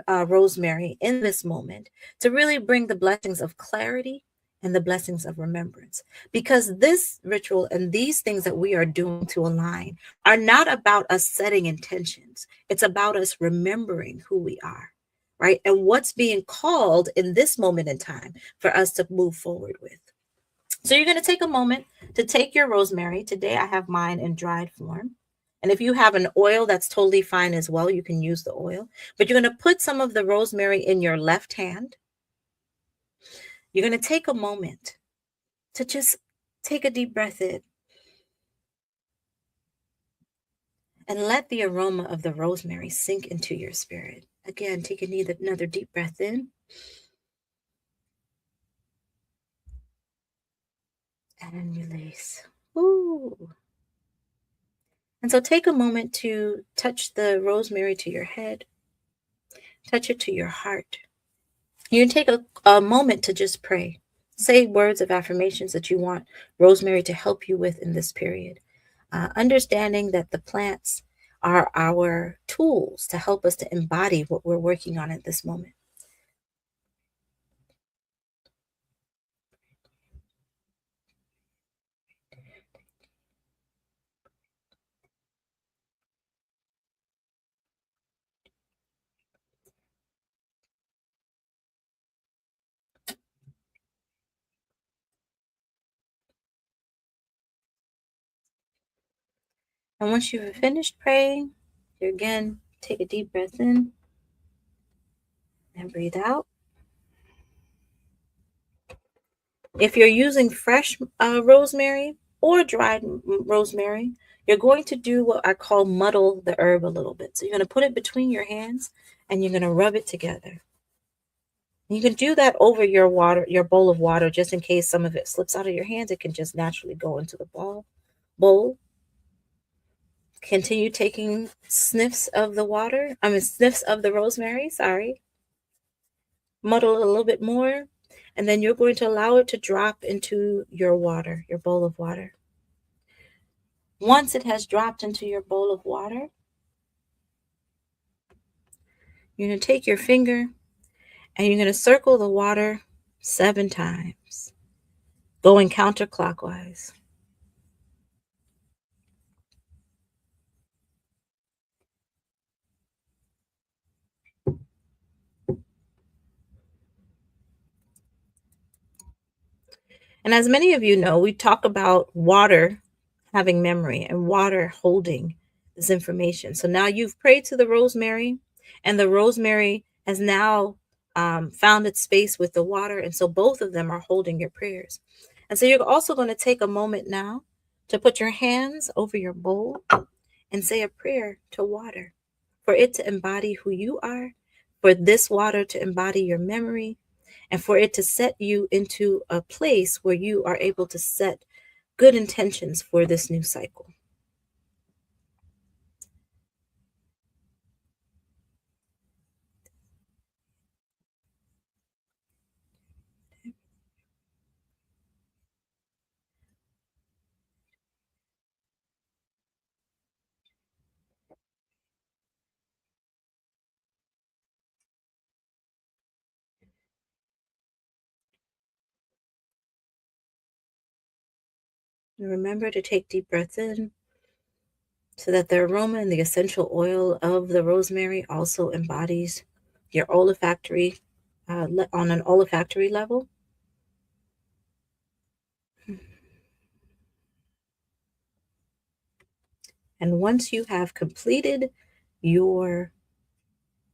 rosemary in this moment to really bring the blessings of clarity and the blessings of remembrance. Because this ritual and these things that we are doing to align are not about us setting intentions, it's about us remembering who we are, right? And what's being called in this moment in time for us to move forward with. So you're going to take a moment to take your rosemary. Today I have mine in dried form. And if you have an oil, that's totally fine as well. You can use the oil. But you're going to put some of the rosemary in your left hand. You're going to take a moment to just take a deep breath in and let the aroma of the rosemary sink into your spirit. Again, take another deep breath in and release. Ooh. And so take a moment to touch the rosemary to your head, touch it to your heart. You can take a moment to just pray. Say words of affirmations that you want Rosemary to help you with in this period. Understanding that the plants are our tools to help us to embody what we're working on at this moment. And once you've finished praying, you again take a deep breath in and breathe out. If you're using fresh rosemary or dried rosemary, you're going to do what I call muddle the herb a little bit. So you're going to put it between your hands and you're going to rub it together. You can do that over your water, your bowl of water, just in case some of it slips out of your hands. It can just naturally go into the bowl. Continue taking sniffs of the water. Sniffs of the rosemary. Sorry. Muddle it a little bit more, and then you're going to allow it to drop into your water, your bowl of water. Once it has dropped into your bowl of water, you're going to take your finger and you're going to circle the water 7 times, going counterclockwise. And as many of you know, we talk about water having memory and water holding this information. So now you've prayed to the rosemary, and the rosemary has now found its space with the water. And so both of them are holding your prayers. And so you're also going to take a moment now to put your hands over your bowl and say a prayer to water, for it to embody who you are, for this water to embody your memory, and for it to set you into a place where you are able to set good intentions for this new cycle. And remember to take deep breaths in so that the aroma and the essential oil of the rosemary also embodies your olfactory, on an olfactory level. And once you have completed your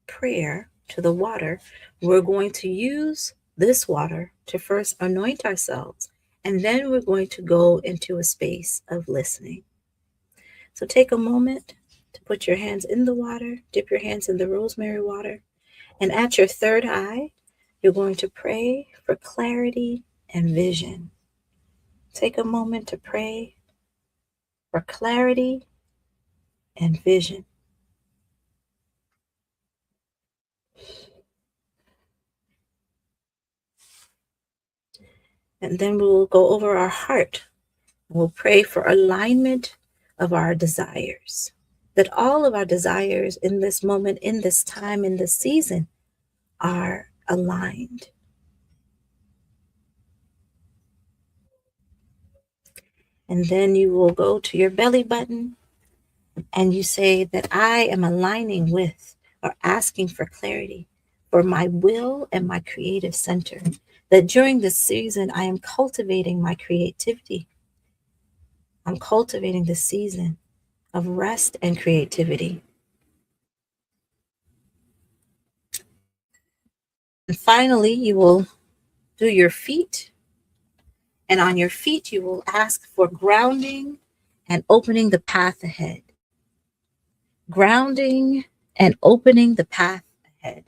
prayer to the water, we're going to use this water to first anoint ourselves, and then we're going to go into a space of listening. So take a moment to put your hands in the water, dip your hands in the rosemary water, and at your third eye, you're going to pray for clarity and vision. Take a moment to pray for clarity and vision. And then we will go over our heart. We'll pray for alignment of our desires, that all of our desires in this moment, in this time, in this season are aligned. And then you will go to your belly button and you say that I am aligning with or asking for clarity for my will and my creative center. That during this season, I am cultivating my creativity. I'm cultivating the season of rest and creativity. And finally, you will do your feet. And on your feet, you will ask for grounding and opening the path ahead. Grounding and opening the path ahead.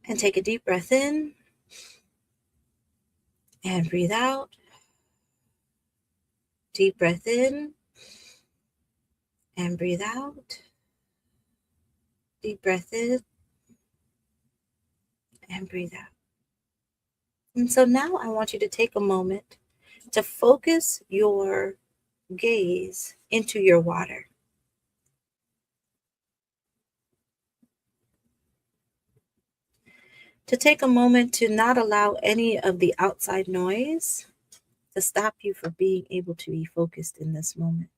And take a deep breath in and breathe out. Deep breath in and breathe out. Deep breath in and breathe out. And so now I want you to take a moment to focus your gaze into your water. To take a moment to not allow any of the outside noise to stop you from being able to be focused in this moment.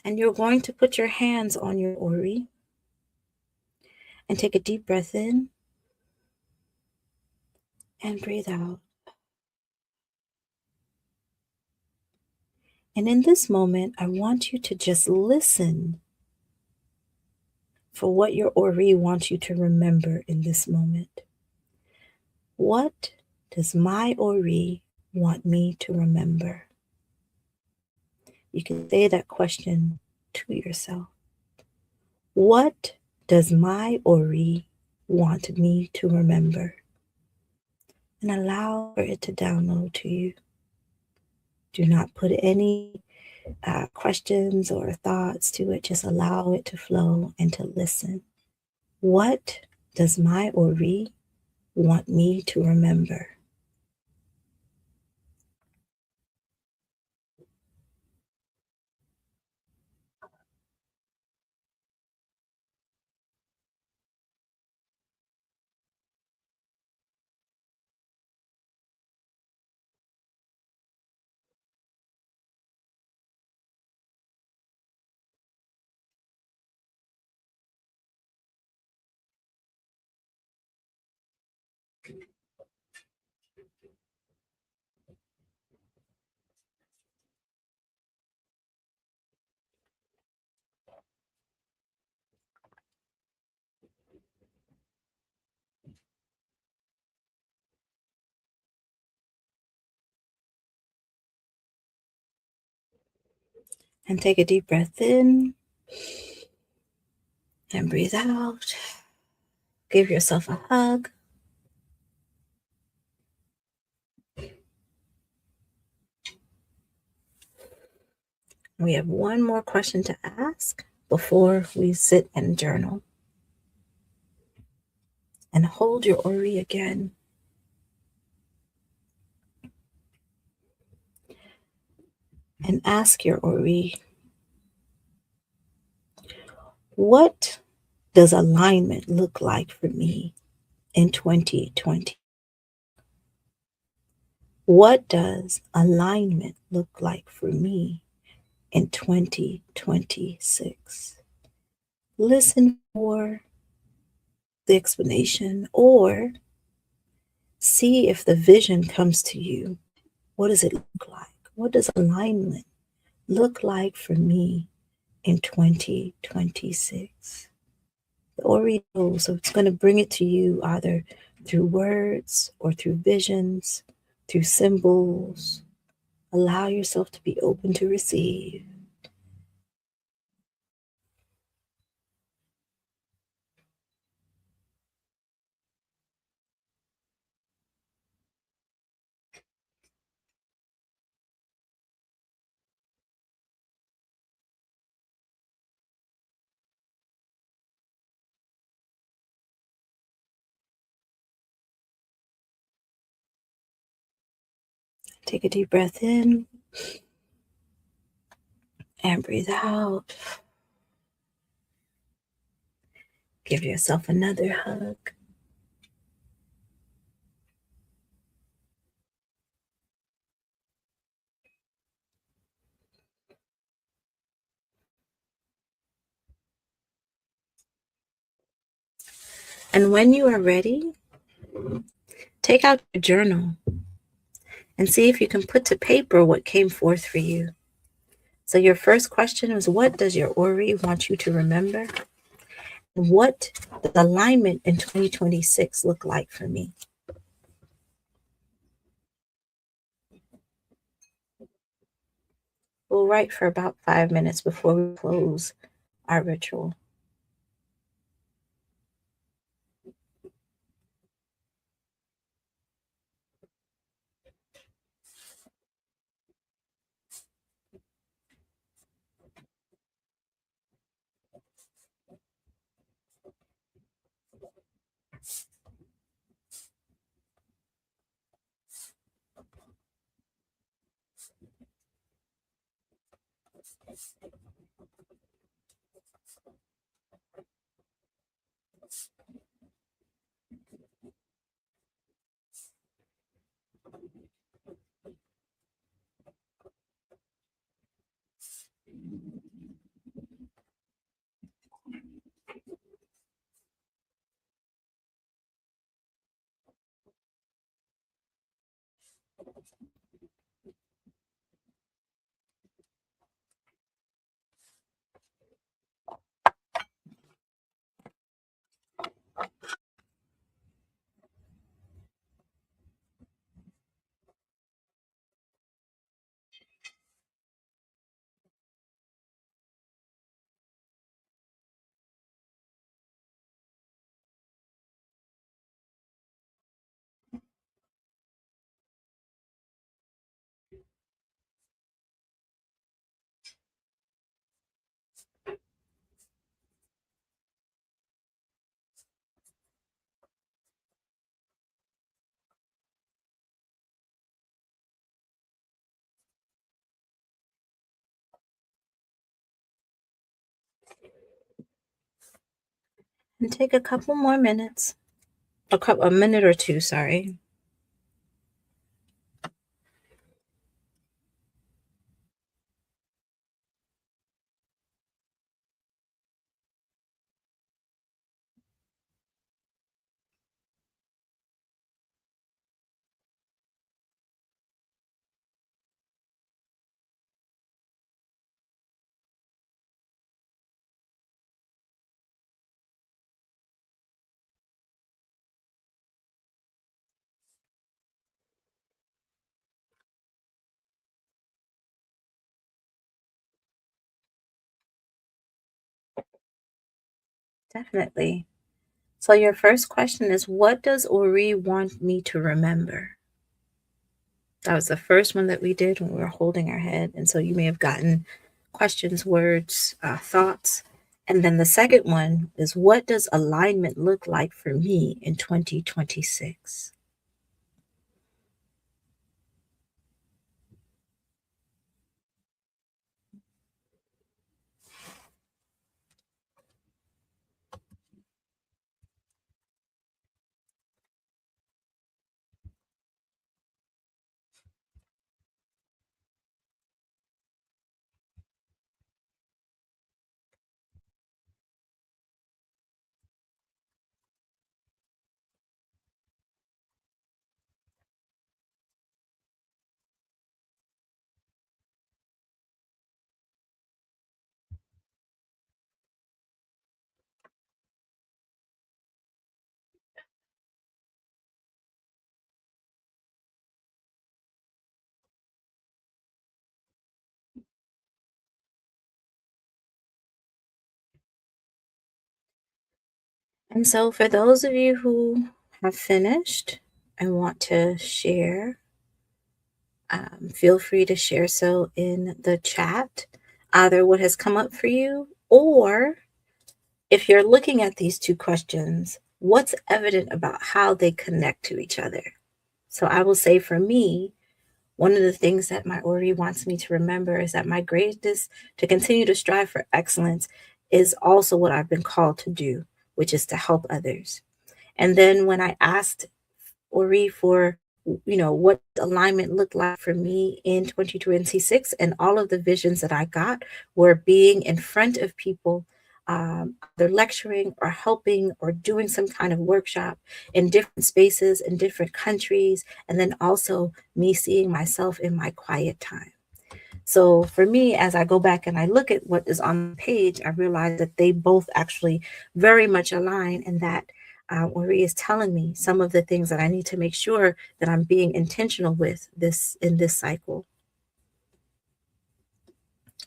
And you're going to put your hands on your ori and take a deep breath in and breathe out. And in this moment, I want you to just listen for what your ori wants you to remember in this moment. What does my ori want me to remember? You can say that question to yourself. What does my ori want me to remember? And allow for it to download to you. Do not put any questions or thoughts to it. Just allow it to flow and to listen. What does my ori want me to remember? And take a deep breath in And breathe out. Give yourself a hug. We have one more question to ask before we sit and journal. And hold your Ori again. And ask your Ori, what does alignment look like for me in 2020? What does alignment look like for me in 2026? Listen for the explanation or see if the vision comes to you. What does it look like? What does alignment look like for me in 2026? The Ori knows, so it's going to bring it to you either through words or through visions, through symbols. Allow yourself to be open to receive. Take a deep breath in and breathe out. Give yourself another hug. And when you are ready, take out your journal and see if you can put to paper what came forth for you. So your first question is, what does your Ori want you to remember? What does alignment in 2026 look like for me? We'll write for about 5 minutes before we close our ritual. And take a couple more minutes, a minute or two, sorry. Definitely. So your first question is, what does Ori want me to remember? That was the first one that we did when we were holding our head. And so you may have gotten questions, words, thoughts. And then the second one is, what does alignment look like for me in 2026? And so, for those of you who have finished and want to share, feel free to share so in the chat, either what has come up for you, or if you're looking at these two questions, what's evident about how they connect to each other? So, I will say for me, one of the things that my Ori wants me to remember is that my greatness to continue to strive for excellence is also what I've been called to do, which is to help others. And then when I asked Ori for, what alignment looked like for me in 2026, and all of the visions that I got were being in front of people, either lecturing or helping or doing some kind of workshop in different spaces in different countries, and then also me seeing myself in my quiet time. So for me, as I go back and I look at what is on the page, I realize that they both actually very much align, and that Marie is telling me some of the things that I need to make sure that I'm being intentional with this in this cycle.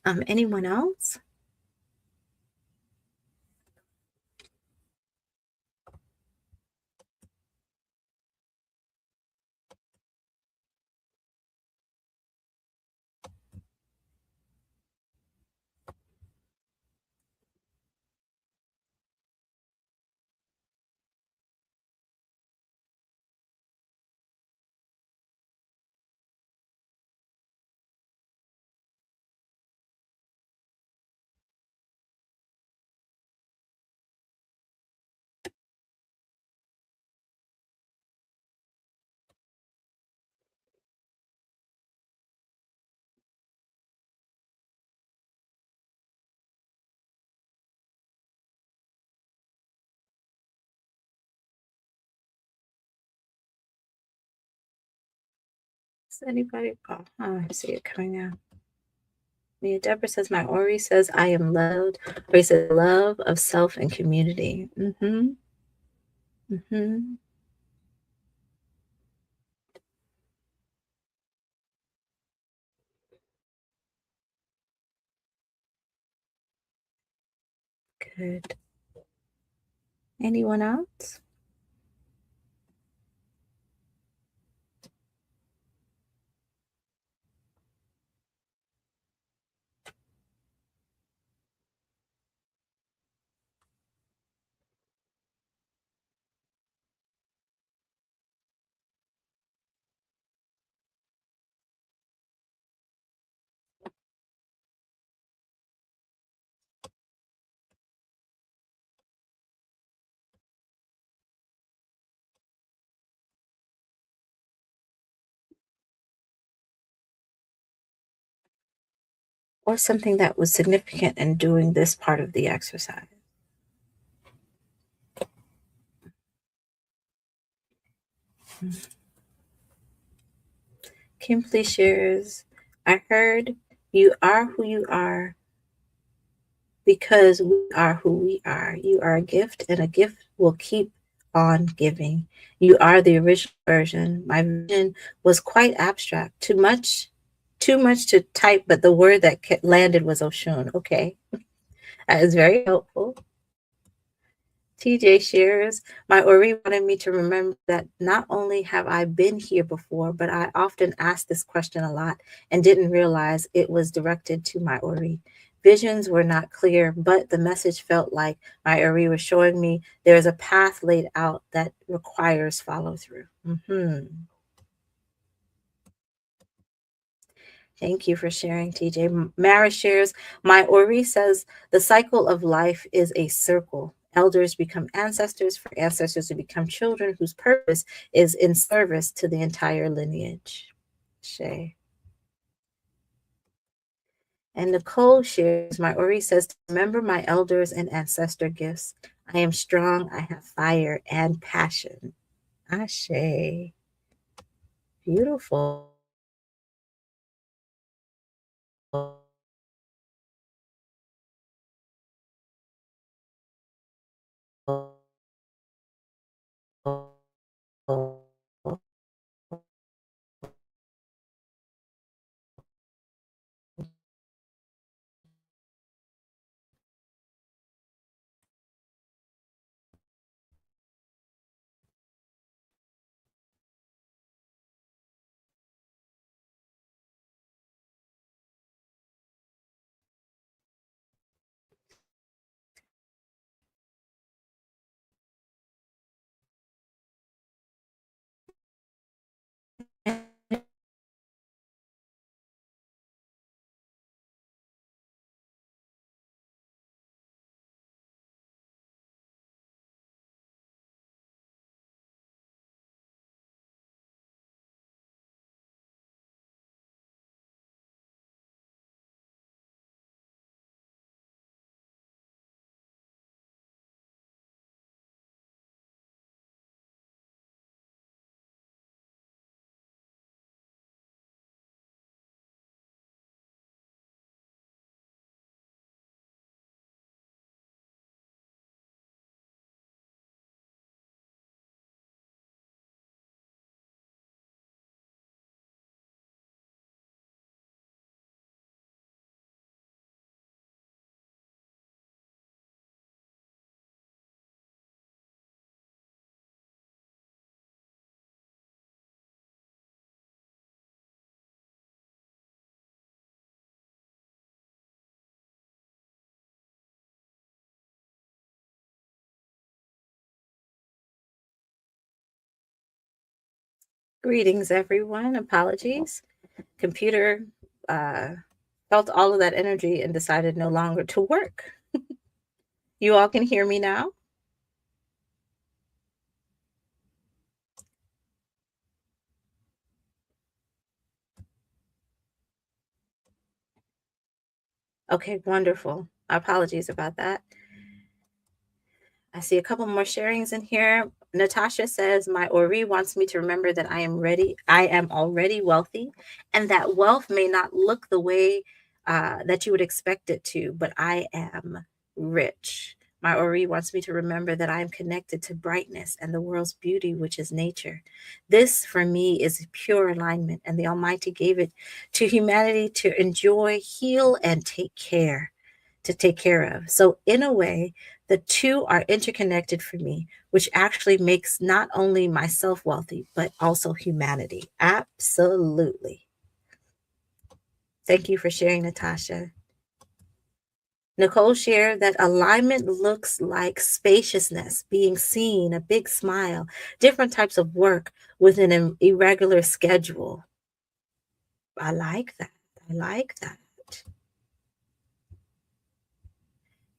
Anyone else? Does anybody? Oh, I see it coming out. Mia Deborah says, my Ori says, I am loved. Ori says, love of self and community. Mm-hmm. Mm-hmm. Good. Anyone else? Or something that was significant in doing this part of the exercise? Kimberly shares, I heard you are who you are because we are who we are. You are a gift, and a gift will keep on giving. You are the original version. My vision was quite abstract, too much to type, but the word that landed was Oshun. Okay, that is very helpful. TJ shares, my Ori wanted me to remember that not only have I been here before, but I often ask this question a lot and didn't realize it was directed to my Ori. Visions were not clear, but the message felt like my Ori was showing me there is a path laid out that requires follow through. Thank you for sharing, TJ. Mara shares, my Ori says the cycle of life is a circle. Elders become ancestors for ancestors to become children whose purpose is in service to the entire lineage. Shay. And Nicole shares, my Ori says, to remember my elders and ancestor gifts. I am strong, I have fire and passion. Ashe. Beautiful. Greetings, everyone. Apologies. Computer uh, felt all of that energy and decided no longer to work. You all can hear me now? Okay, wonderful. Apologies about that. I see a couple more sharings in here. Natasha says, my Ori wants me to remember that I am already wealthy, and that wealth may not look the way that you would expect it to, but I am rich. My Ori wants me to remember that I am connected to brightness and the world's beauty, which is nature. This, for me, is pure alignment, and the Almighty gave it to humanity to enjoy, heal, and take care of. So, in a way, the two are interconnected for me, which actually makes not only myself wealthy, but also humanity. Absolutely. Thank you for sharing, Natasha. Nicole shared that alignment looks like spaciousness, being seen, a big smile, different types of work within an irregular schedule. I like that. I like that.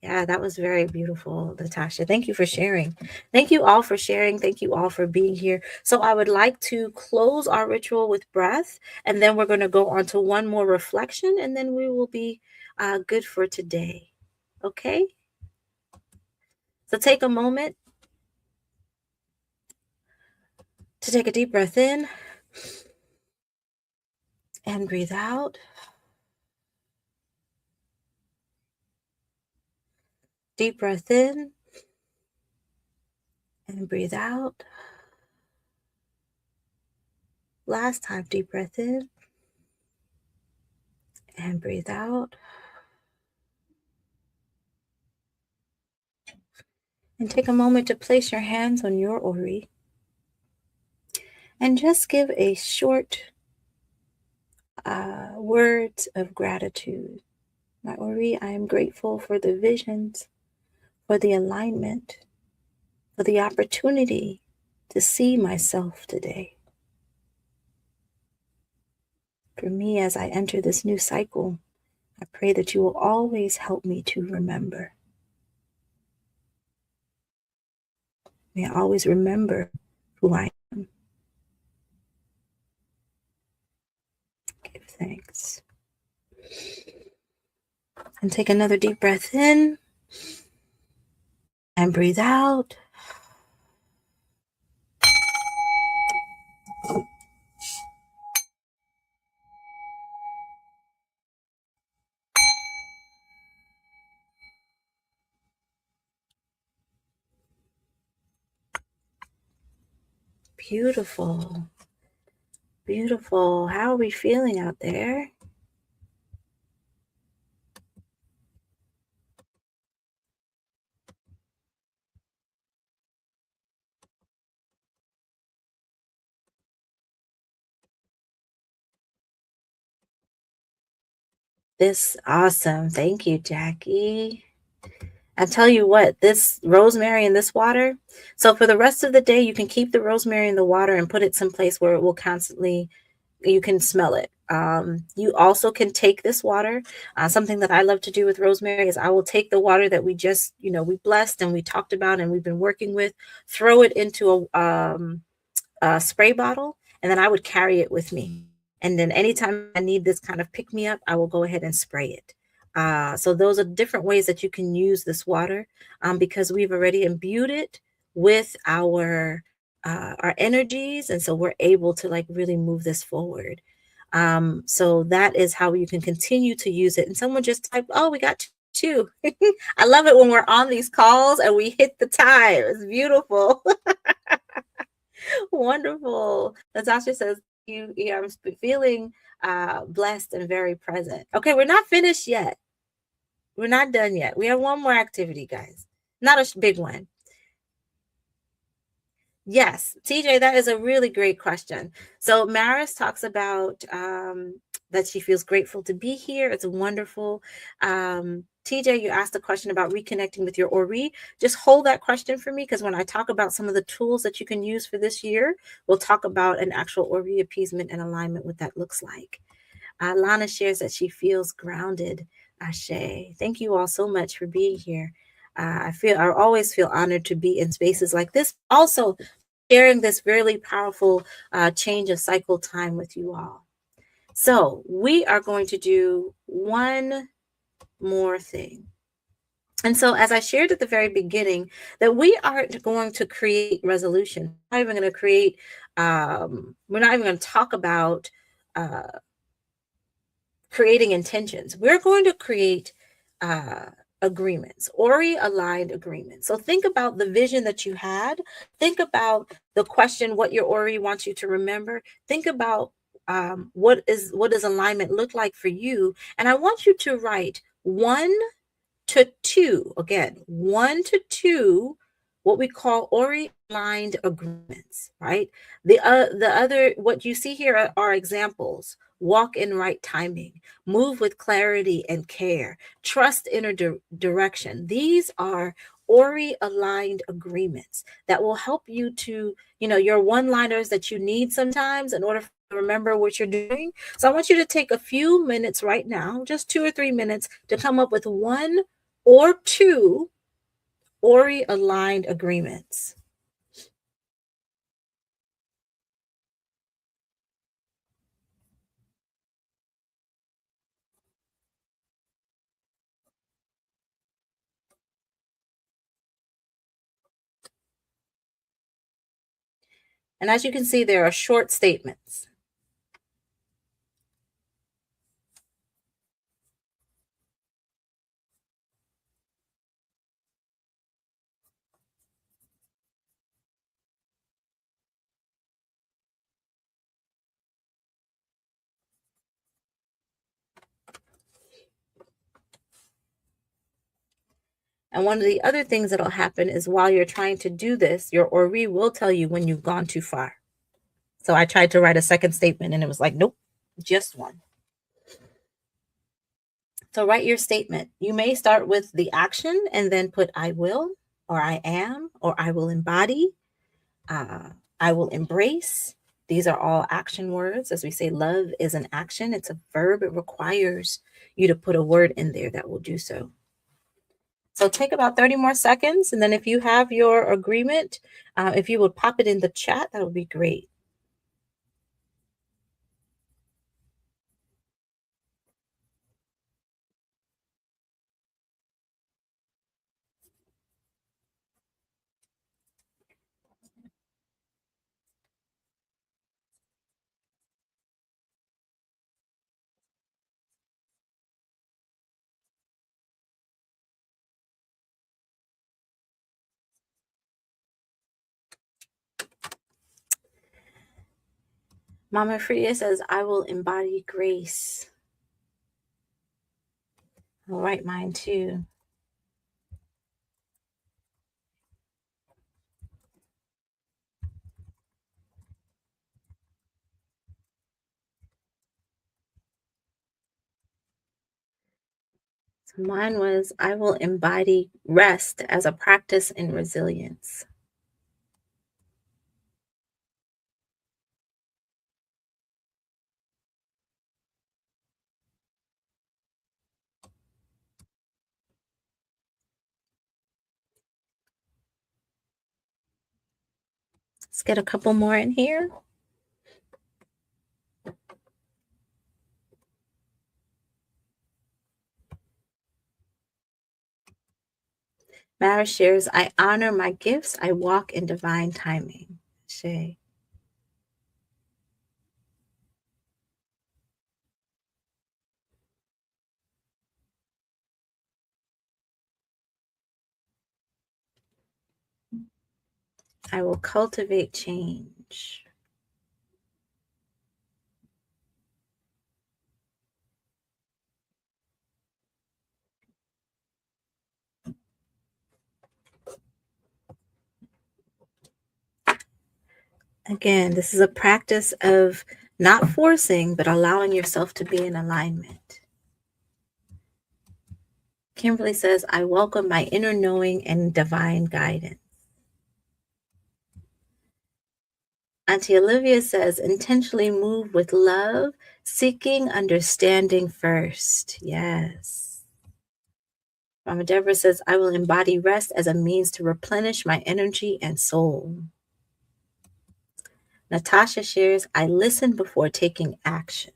Yeah, that was very beautiful, Natasha. Thank you for sharing. Thank you all for sharing. Thank you all for being here. So, I would like to close our ritual with breath, and then we're going to go on to one more reflection, and then we will be good for today. Okay? So, take a moment to take a deep breath in and breathe out. Deep breath in and breathe out. Last time, deep breath in and breathe out. And take a moment to place your hands on your ori and just give a short words of gratitude. My ori, I am grateful for the visions, for the alignment, for the opportunity to see myself today. For me, as I enter this new cycle, I pray that you will always help me to remember. May I always remember who I am. Give thanks. And take another deep breath in and breathe out. Beautiful. Beautiful. How are we feeling out there? This awesome. Thank you, Jackie. I tell you what, this rosemary in this water. So for the rest of the day, you can keep the rosemary in the water and put it someplace where it will constantly, you can smell it. You also can take this water. Something that I love to do with rosemary is I will take the water that we just, we blessed and we talked about and we've been working with, throw it into a spray bottle, and then I would carry it with me. And then anytime I need this kind of pick me up, I will go ahead and spray it. So those are different ways that you can use this water, because we've already imbued it with our energies, and so we're able to like really move this forward. So that is how you can continue to use it. And someone just typed, "Oh, we got two." I love it when we're on these calls and we hit the time. It's beautiful. Wonderful. Natasha says, I'm feeling blessed and very present. Okay, we're not finished yet. We're not done yet. We have one more activity, guys. Not a big one. Yes, TJ, that is a really great question. So Maris talks about that she feels grateful to be here. It's wonderful. TJ, you asked a question about reconnecting with your Ori. Just hold that question for me, because when I talk about some of the tools that you can use for this year, we'll talk about an actual Ori appeasement and alignment, what that looks like. Lana shares that she feels grounded. Ashe. Thank you all so much for being here. I always feel honored to be in spaces like this. Also, sharing this really powerful change of cycle time with you all. So we are going to do one more thing. And so, as I shared at the very beginning, that we aren't going to create resolution. We're not even going to create, we're not even going to talk about creating intentions. We're going to create agreements, Ori aligned agreements. So think about the vision that you had. Think about the question, what your Ori wants you to remember. Think about what does alignment look like for you? And I want you to write 1 to 2, again, 1 to 2, what we call Ori aligned agreements, right? The other, what you see here are examples. Walk in right timing, move with clarity and care, trust inner direction. These are Ori aligned agreements that will help you to, your one liners that you need sometimes in order to remember what you're doing. So I want you to take a few minutes right now, just 2 or 3 minutes, to come up with 1 or 2 Ori aligned agreements. And as you can see, there are short statements. And one of the other things that'll happen is while you're trying to do this, your Ori will tell you when you've gone too far. So I tried to write a second statement and it was like, nope, just one. So write your statement. You may start with the action and then put I will, or I am, or I will embody, uh, I will embrace. These are all action words. As we say, love is an action, it's a verb. It requires you to put a word in there that will do so. So take about 30 more seconds. And then if you have your agreement, if you would pop it in the chat, that would be great. Mama Freya says, I will embody grace. I'll write mine too. So mine was, I will embody rest as a practice in resilience. Let's get a couple more in here. Mara shares, I honor my gifts. I walk in divine timing. Shay. I will cultivate change. Again, this is a practice of not forcing, but allowing yourself to be in alignment. Kimberly says, I welcome my inner knowing and divine guidance. Auntie Olivia says, intentionally move with love, seeking understanding first. Yes. Mama Deborah says, I will embody rest as a means to replenish my energy and soul. Natasha shares, I listen before taking action.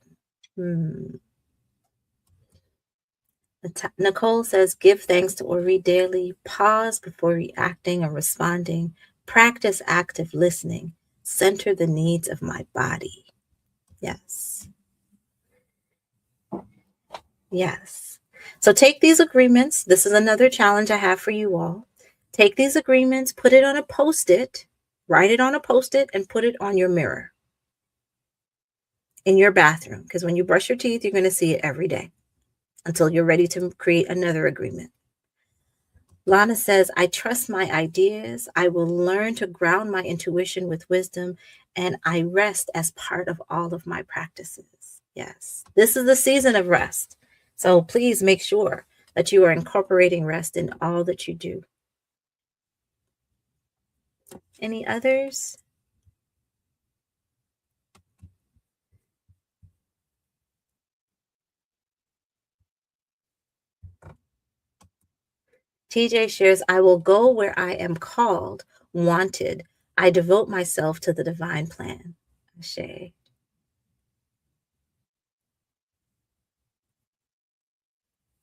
Nicole says, give thanks to Ori daily, pause before reacting or responding, practice active listening, center the needs of my body. Yes. Yes. So take these agreements. This is another challenge I have for you all. Take these agreements, put it on a Post-it, write it on a Post-it, and put it on your mirror in your bathroom. Because when you brush your teeth, you're going to see it every day until you're ready to create another agreement. Lana says, I trust my ideas. I will learn to ground my intuition with wisdom, and I rest as part of all of my practices. Yes, this is the season of rest. So please make sure that you are incorporating rest in all that you do. Any others? TJ shares, I will go where I am called, wanted. I devote myself to the divine plan. Ashe.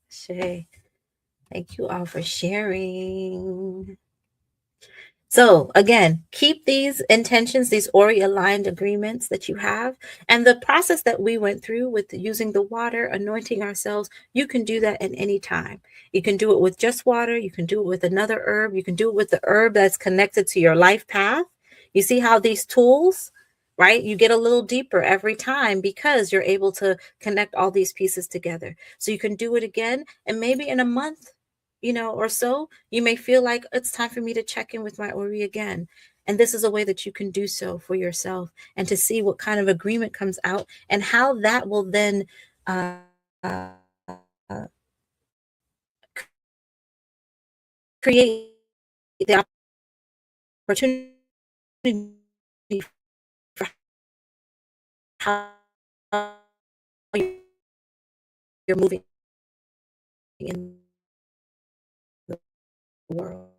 Ashe. Thank you all for sharing. So again, keep these intentions, these Ori aligned agreements that you have, and the process that we went through with using the water, anointing ourselves, you can do that at any time. You can do it with just water. You can do it with another herb. You can do it with the herb that's connected to your life path. You see how these tools, right? You get a little deeper every time because you're able to connect all these pieces together. So you can do it again, and maybe in a month, or so, you may feel like it's time for me to check in with my Ori again. And this is a way that you can do so for yourself and to see what kind of agreement comes out and how that will then uh, create the opportunity for how you're moving in the world.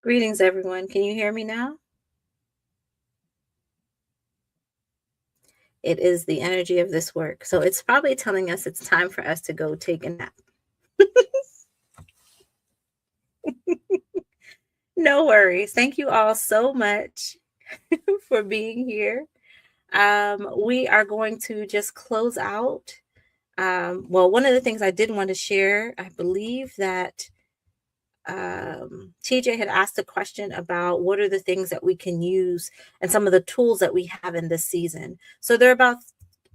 Greetings, everyone. Can you hear me now? It is the energy of this work. So it's probably telling us it's time for us to go take a nap. No worries. Thank you all so much for being here. We are going to just close out. Well, one of the things I did want to share, I believe that TJ had asked a question about what are the things that we can use and some of the tools that we have in this season. So there are about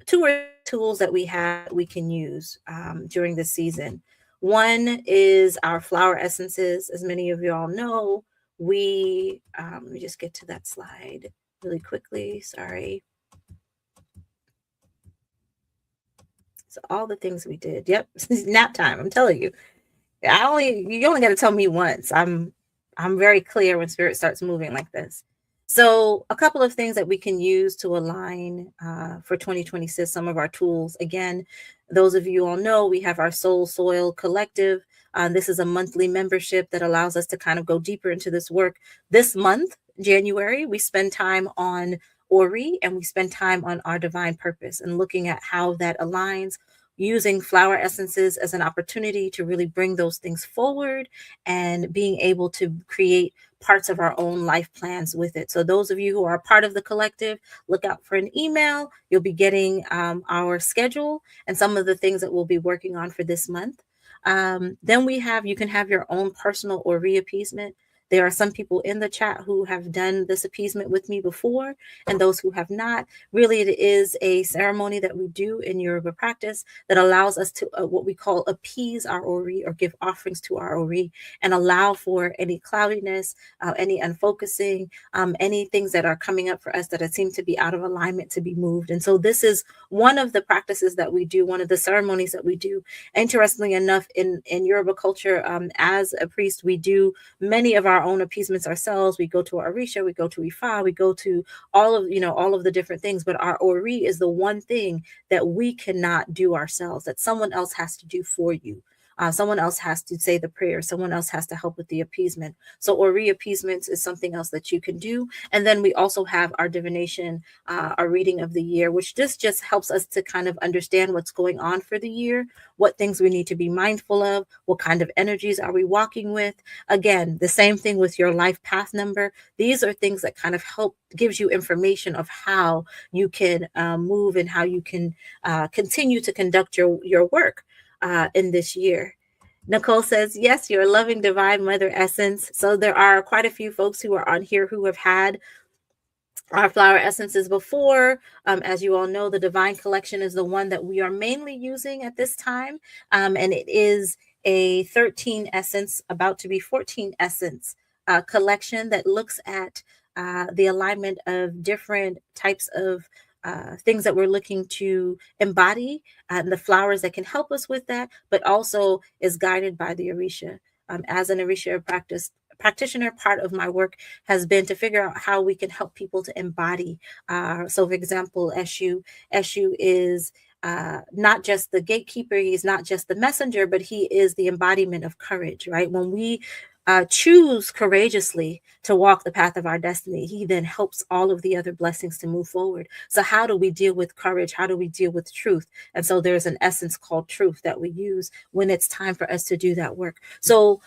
two or tools that we have we can use during this season. One is our flower essences. As many of you all know, let me just get to that slide really quickly. Sorry. So all the things we did. Yep, nap time. I'm telling you. You only got to tell me once. I'm very clear when spirit starts moving like this. So a couple of things that we can use to align for 2026, some of our tools. Again, those of you all know we have our Soul Soil Collective. This is a monthly membership that allows us to kind of go deeper into this work. This month, January, we spend time on Ori and we spend time on our divine purpose and looking at how that aligns, using flower essences as an opportunity to really bring those things forward and being able to create parts of our own life plans with it. So those of you who are part of the collective, look out for an email. You'll be getting our schedule and some of the things that we'll be working on for this month. Then you can have your own personal or reappeasement. There are some people in the chat who have done this appeasement with me before, and those who have not. Really, it is a ceremony that we do in Yoruba practice that allows us to what we call appease our Ori or give offerings to our Ori and allow for any cloudiness, any unfocusing, any things that are coming up for us that seem to be out of alignment to be moved. And so this is one of the practices that we do, one of the ceremonies that we do. Interestingly enough, in Yoruba culture, as a priest, we do many of our own appeasements ourselves. We go to our Orisha, we go to Ifa, we go to all of the different things. But our Ori is the one thing that we cannot do ourselves, that someone else has to do for you. Someone else has to say the prayer. Someone else has to help with the appeasement. So Ori appeasements is something else that you can do. And then we also have our divination, our reading of the year, which this just helps us to kind of understand what's going on for the year, what things we need to be mindful of, what kind of energies are we walking with. Again, the same thing with your life path number. These are things that kind of help, gives you information of how you can move and how you can continue to conduct your work in this year. Nicole says, yes, you're a loving divine mother essence. So there are quite a few folks who are on here who have had our flower essences before. As you all know, the Divine Collection is the one that we are mainly using at this time. And it is a 13 essence, about to be 14 essence collection that looks at the alignment of different types of things that we're looking to embody, and the flowers that can help us with that, but also is guided by the Orisha. As an Orisha practitioner, part of my work has been to figure out how we can help people to embody. So, for example, Eshu is not just the gatekeeper, he's not just the messenger, but he is the embodiment of courage, right? When we choose courageously to walk the path of our destiny, he then helps all of the other blessings to move forward. So how do we deal with courage? How do we deal with truth? And so there's an essence called truth that we use when it's time for us to do that work. So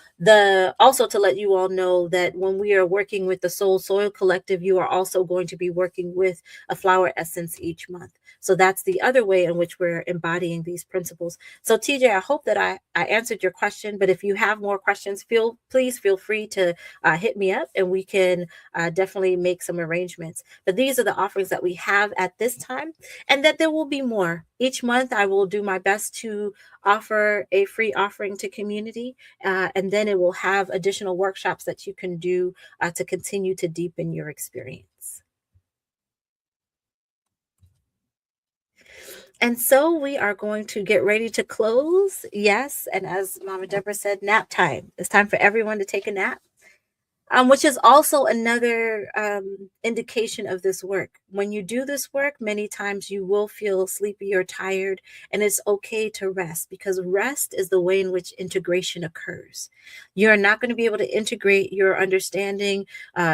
also to let you all know that when we are working with the Soul Soil Collective, you are also going to be working with a flower essence each month. So that's the other way in which we're embodying these principles. So TJ, I hope that I answered your question, but if you have more questions, please feel free to hit me up and we can definitely make some arrangements. But these are the offerings that we have at this time, and that there will be more. Each month I will do my best to offer a free offering to community, and then it will have additional workshops that you can do to continue to deepen your experience. And so we are going to get ready to close. Yes. And as Mama Deborah said, nap time. It's time for everyone to take a nap. Which is also another indication of this work. When you do this work, many times you will feel sleepy or tired, and it's okay to rest, because rest is the way in which integration occurs. You're not going to be able to integrate your understanding,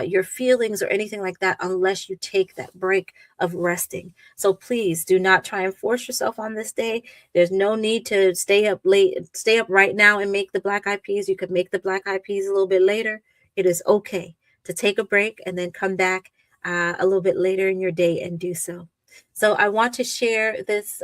your feelings, or anything like that unless you take that break of resting. So please do not try and force yourself on this day. There's no need to stay up late, stay up right now and make the black eyed peas. You could make the black eyed peas a little bit later. It is okay to take a break and then come back a little bit later in your day and do so. So I want to share this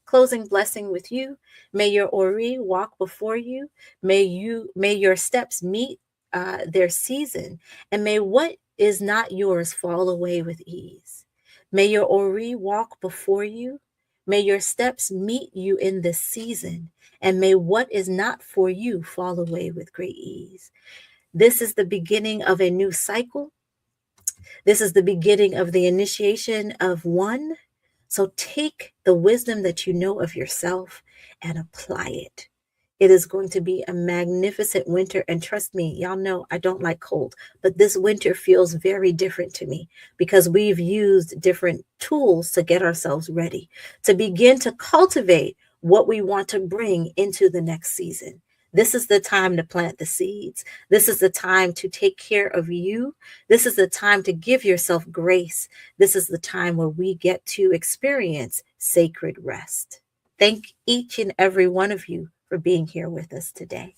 closing blessing with you. May your Ori walk before you. May your steps meet their season, and may what is not yours fall away with ease. May your Ori walk before you. May your steps meet you in this season, and may what is not for you fall away with great ease. This is the beginning of a new cycle. This is the beginning of the initiation of one. So take the wisdom that you know of yourself and apply it. It is going to be a magnificent winter. And trust me, y'all know I don't like cold, but this winter feels very different to me because we've used different tools to get ourselves ready, to begin to cultivate what we want to bring into the next season. This is the time to plant the seeds. This is the time to take care of you. This is the time to give yourself grace. This is the time where we get to experience sacred rest. Thank each and every one of you for being here with us today.